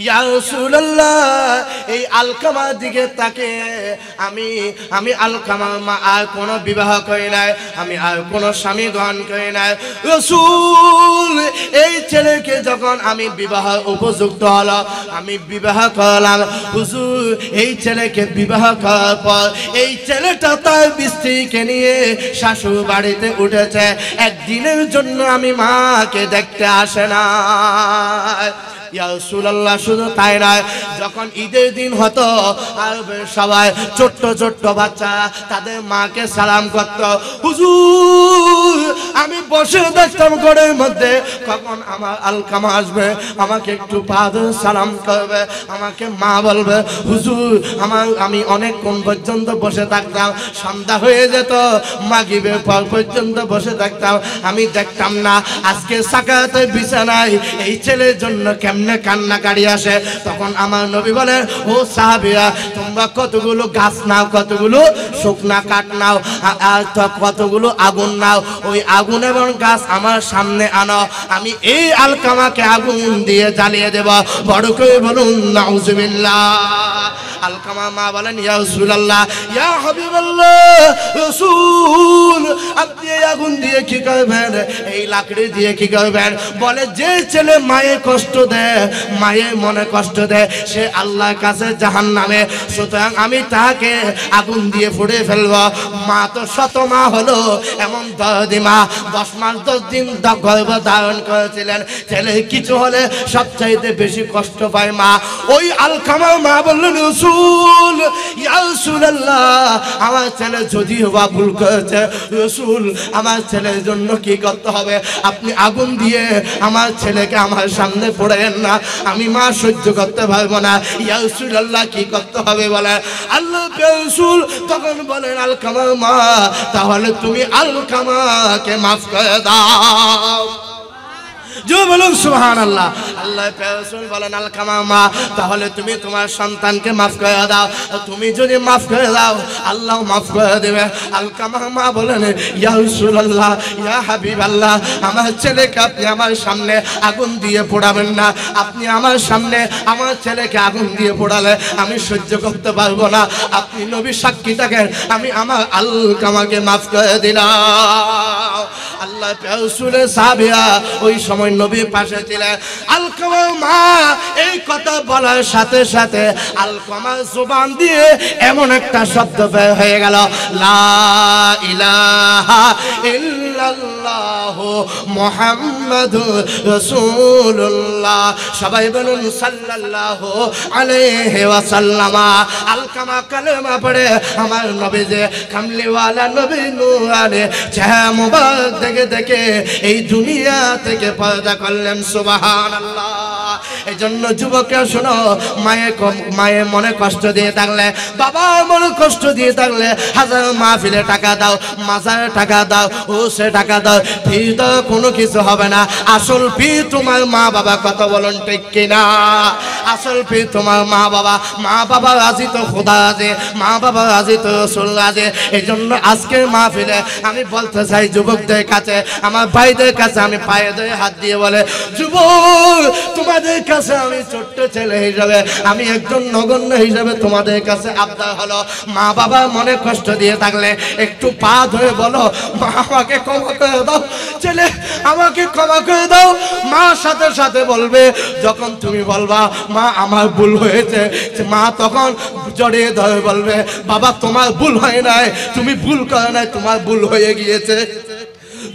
ইয়া রাসূলুল্লাহ, এই আলকামার দিকে তাকে আমি আলকামা মা আর কোনো বিবাহ করি নাই, আমি আর কোনো স্বামী গ্রহণ করি নাই। রাসূল, এই ছেলেকে যখন আমি বিবাহ উপযুক্ত হলো, আমি বিবাহ করলাম। হুজুর, এই ছেলেকে বিবাহ করার পর এই ছেলেটা তার স্ত্রীকে নিয়ে শাশুড় বাড়িতে উঠেছে। একদিনের জন্য আমি মাকে দেখতে আসে না। ইয়া রাসূলুল্লাহ, শুধু তাই নয়, যখন ঈদের দিন হতো আর সবাই ছোট্ট ছোট্ট বাচ্চা তাদের মাকে সালাম করত। হুজুর, আমি বসে দেখতাম ঘরের মধ্যে, কখন আমার আলকামা আসবে, আমাকে একটু পা ধরে সালাম করবে, আমাকে মা বলবে। হুজুর, আমি অনেকক্ষণ পর্যন্ত বসে থাকতাম, সন্ধ্যা হয়ে যেত, মাগরিবের পর পর্যন্ত বসে থাকতাম, আমি দেখতাম না। আজকে সাকারাতের বিছানায় এই ছেলের জন্য কেমনে কান্নাকাটি আসে। তখন আমার নবী বলেন, ও সাহাবীরা, তোমরা কতগুলো গাছ নাও, কতগুলো শুকনা কাঠ নাও, আর কতগুলো আগুন নাও, ওই আগুন এবং গাছ আমার সামনে আনো, আমি এই আলকামাকে আগুন দিয়ে জ্বালিয়ে দেব। বড় করে বলুন নাউজুবিল্লাহ। আলকামা মা বলেন, ইয়া রাসূলুল্লাহ, ইয়া হাবিবাল্লাহ, রাসূল, আপনি আগুন দিয়ে কি করবেন, এই লাকড়ি দিয়ে কি করবেন? বলে যে ছেলে মায়ে কষ্ট দেয়, মায়ের মনে কষ্ট দেয়, সে আল্লাহর কাছে জাহান্নামে, সুতরাং আমি তাকে আগুন দিয়ে পুড়ে ফেলবো। মা তো শত মা হলো, এমন দরদি মা 10 মাস 10 দিন গর্ভ ধারণ করেছিলেন। ছেলে কিছু হলে সবচাইতে বেশি কষ্ট পায় মা। ওই আলকামা মা বললেন, রাসূল, ইয়া রাসূলুল্লাহ, আমার ছেলে যদিও বা ভুল করেছে, রাসূল আমার ছেলের জন্য কি করতে হবে? আপনি আগুন দিয়ে আমার ছেলেকে আমার সামনে পড়েন না, আমি মা সহ্য করতে পারবো না। ইয়া রাসূলুল্লাহ কি করতে হবে বলে? আল্লাহ রাসূল তখন বলেন, আলকামা মা, তাহলে তুমি আলকামাকে মাফ করে দাও। जो বলুন সুবহানাল্লাহ। আল্লাহ রাসূল বলেন, আলকামা মা, তাহলে তুমি তোমার সন্তানকে মাফ করে দাও। তুমি যদি মাফ করে দাও, আল্লাহ মাফ করে দেবে। আলকামা মা বলেন, ইয়া রাসূলুল্লাহ, ইয়া হাবিবাল্লাহ, আমার ছেলেকে আপনি আমার সামনে আগুন দিয়ে পোড়াবেন না। আপনি আমার সামনে আমার ছেলেকে আগুন দিয়ে পোড়ালে আমি সহ্য করতে পারবো না। আপনি নবী সাক্ষী থাকেন, আমি আমার আলকামাকে মাফ করে দিলাম। আল্লাহ রাসূলের সাহাবীরা ওই সময় নবীর পাশে ছিলেন। আলকামার মা এই কথা বলার সাথে সাথে আলকামার জবান দিয়ে এমন একটা শব্দ বের হয়ে গেল, লা ইলাহা ইল্লাল্লাহ মুহাম্মাদুর রাসূলুল্লাহ। সবাই বলুন সাল্লাল্লাহু আলাইহি ওয়াসাল্লাম। আলকামা কালেমা পড়ে আমার নবী যে কামলিওয়ালা নবী নূরানি চেহারা মুবারক দেখে দেখে এই দুনিয়া থেকে পর্দা করলেন। সুবহানাল্লাহ। এজন্য যুবকেরা শোনো, মায়ের মনে কষ্ট দিয়ে থাকলে, বাবার মনে কষ্ট দিয়ে থাকলে, হাজার মাহফিলে টাকা দাও, মাজারে টাকা দাও, ও সে টাকা দাও, ফি দাও, কোনো কিছু হবে না। আসল ফি তোমার মা বাবা। কথা বলুন ঠিক কিনা? আসল ফি তোমার মা বাবা। মা বাবা রাজি তো খোদা রাজি, মা বাবা রাজি তো রাসূল রাজি। এজন্য আজকের মাহফিলে আমি বলতে চাই যুবকদের কাছে, আমার ভাইদের কাছে আমি পায়ে ধরে হাত দিয়ে বলে, যুবক তোমাদের কাছে আমি ছোট্ট ছেলে হিসাবে, আমি একজন নগণ্য হিসাবে তোমাদের কাছে আবদার হলো, মা বাবা মনে কষ্ট দিয়ে থাকলে একটু পা ধরে বলো, মা আমাকে ক্ষমা করে দাও, ছেলে আমাকে ক্ষমা করে দাও। মা সাথে সাথে বলবে, যখন তুমি বলবা মা আমার ভুল হয়েছে, মা তখন জড়িয়ে ধরে বলবে, বাবা তোমার ভুল হয় নাই, তুমি ভুল করে নাই, তোমার ভুল হয়ে গিয়েছে।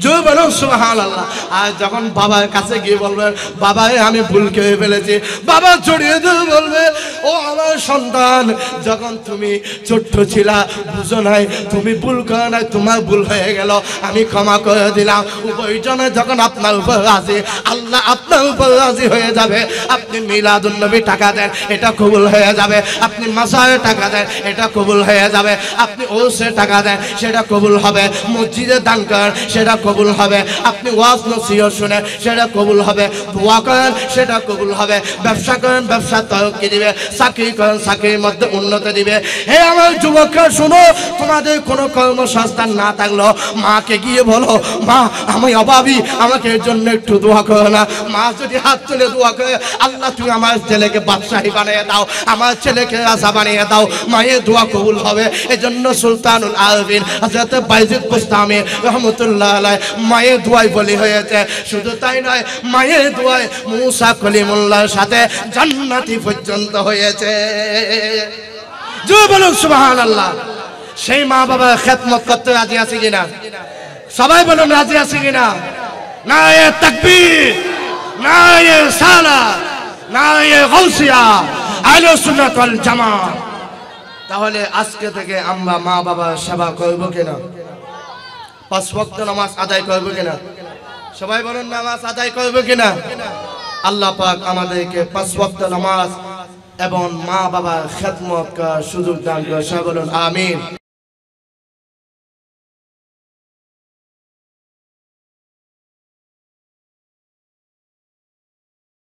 जो বলো সুবহানাল্লাহ। আর যখন বাবার কাছে গিয়ে বলবে, বাবা আমি ভুল করে ফেলেছি, বাবা জড়িয়ে ধরে বলবে, ও আমার সন্তান, যখন তুমি ছোট্ট ছিলা বুঝো নাই, তুমি ভুল করে নাই, তোমার ভুল হয়ে গেল, আমি ক্ষমা করে দিলাম। উভয়জনে যখন আপনার উপর রাজি, আল্লাহ আপনার উপর রাজি হয়ে যাবে। আপনি মিলাদুন নবী টাকা দেন, এটা কবুল হয়ে যাবে। আপনি মাসারে টাকা দেন, এটা কবুল হয়ে যাবে। আপনি ওসে টাকা দেন, সেটা কবুল হবে। মসজিদে দান করেন, সেটা কবুল হবে। আপনি ওয়াজ নসিহত শুনে, সেটা কবুল হবে। দোয়া করেন, সেটা কবুল হবে। ব্যবসা করেন, ব্যবসা তরক্কি দিবে। চাকরি করেন, চাকরির মধ্যে উন্নতি দিবে। হে আমার যুবকরা শুনো, তোমাদের কোনো কর্মসংস্থান না থাকলো, মাকে গিয়ে বলো, মা আমি অভাবী, আমাকে এর জন্য একটু দোয়া করো না। মা যদি হাত তুলে দোয়া করে, আল্লাহ তুমি আমার ছেলেকে বাদশাহী বানিয়ে দাও, আমার ছেলেকে রাজা বানিয়ে দাও, মায়ের দোয়া কবুল হবে। এজন্য সুলতানুল আরবিন হযরত বাইজিদ বুস্তামি রহমাতুল্লাহ আলাইহি মায়ের দোয়ায় বলি হয়েছে। শুধু তাই নয়, মায়ের দোয়ায় মুসা কলিমুল্লাহর সাথে জান্নাতি পর্যন্ত হয়েছে। জোরে বলুন সুবহানাল্লাহ। সেই মা বাবার খেদমত করতে রাজি আছে কিনা? সবাই বলুন রাজি আছে কিনা? নারে তাকবীর, নারে সালাত, নারে গাউসিয়া, আহলে সুন্নাত ওয়াল জামাত। তাহলে আজকে থেকে আমরা মা বাবার সেবা করব কিনা? 5 ওয়াক্ত নামাজ আদায় করব কিনা? সবাই বলুন নামাজ আদায় করব কিনা? আল্লাহ পাক আমাদেরকে 5 ওয়াক্ত নামাজ এবং মা বাবার খেদমত করার সুযোগ দান করে। সবাই বলুন আমিন।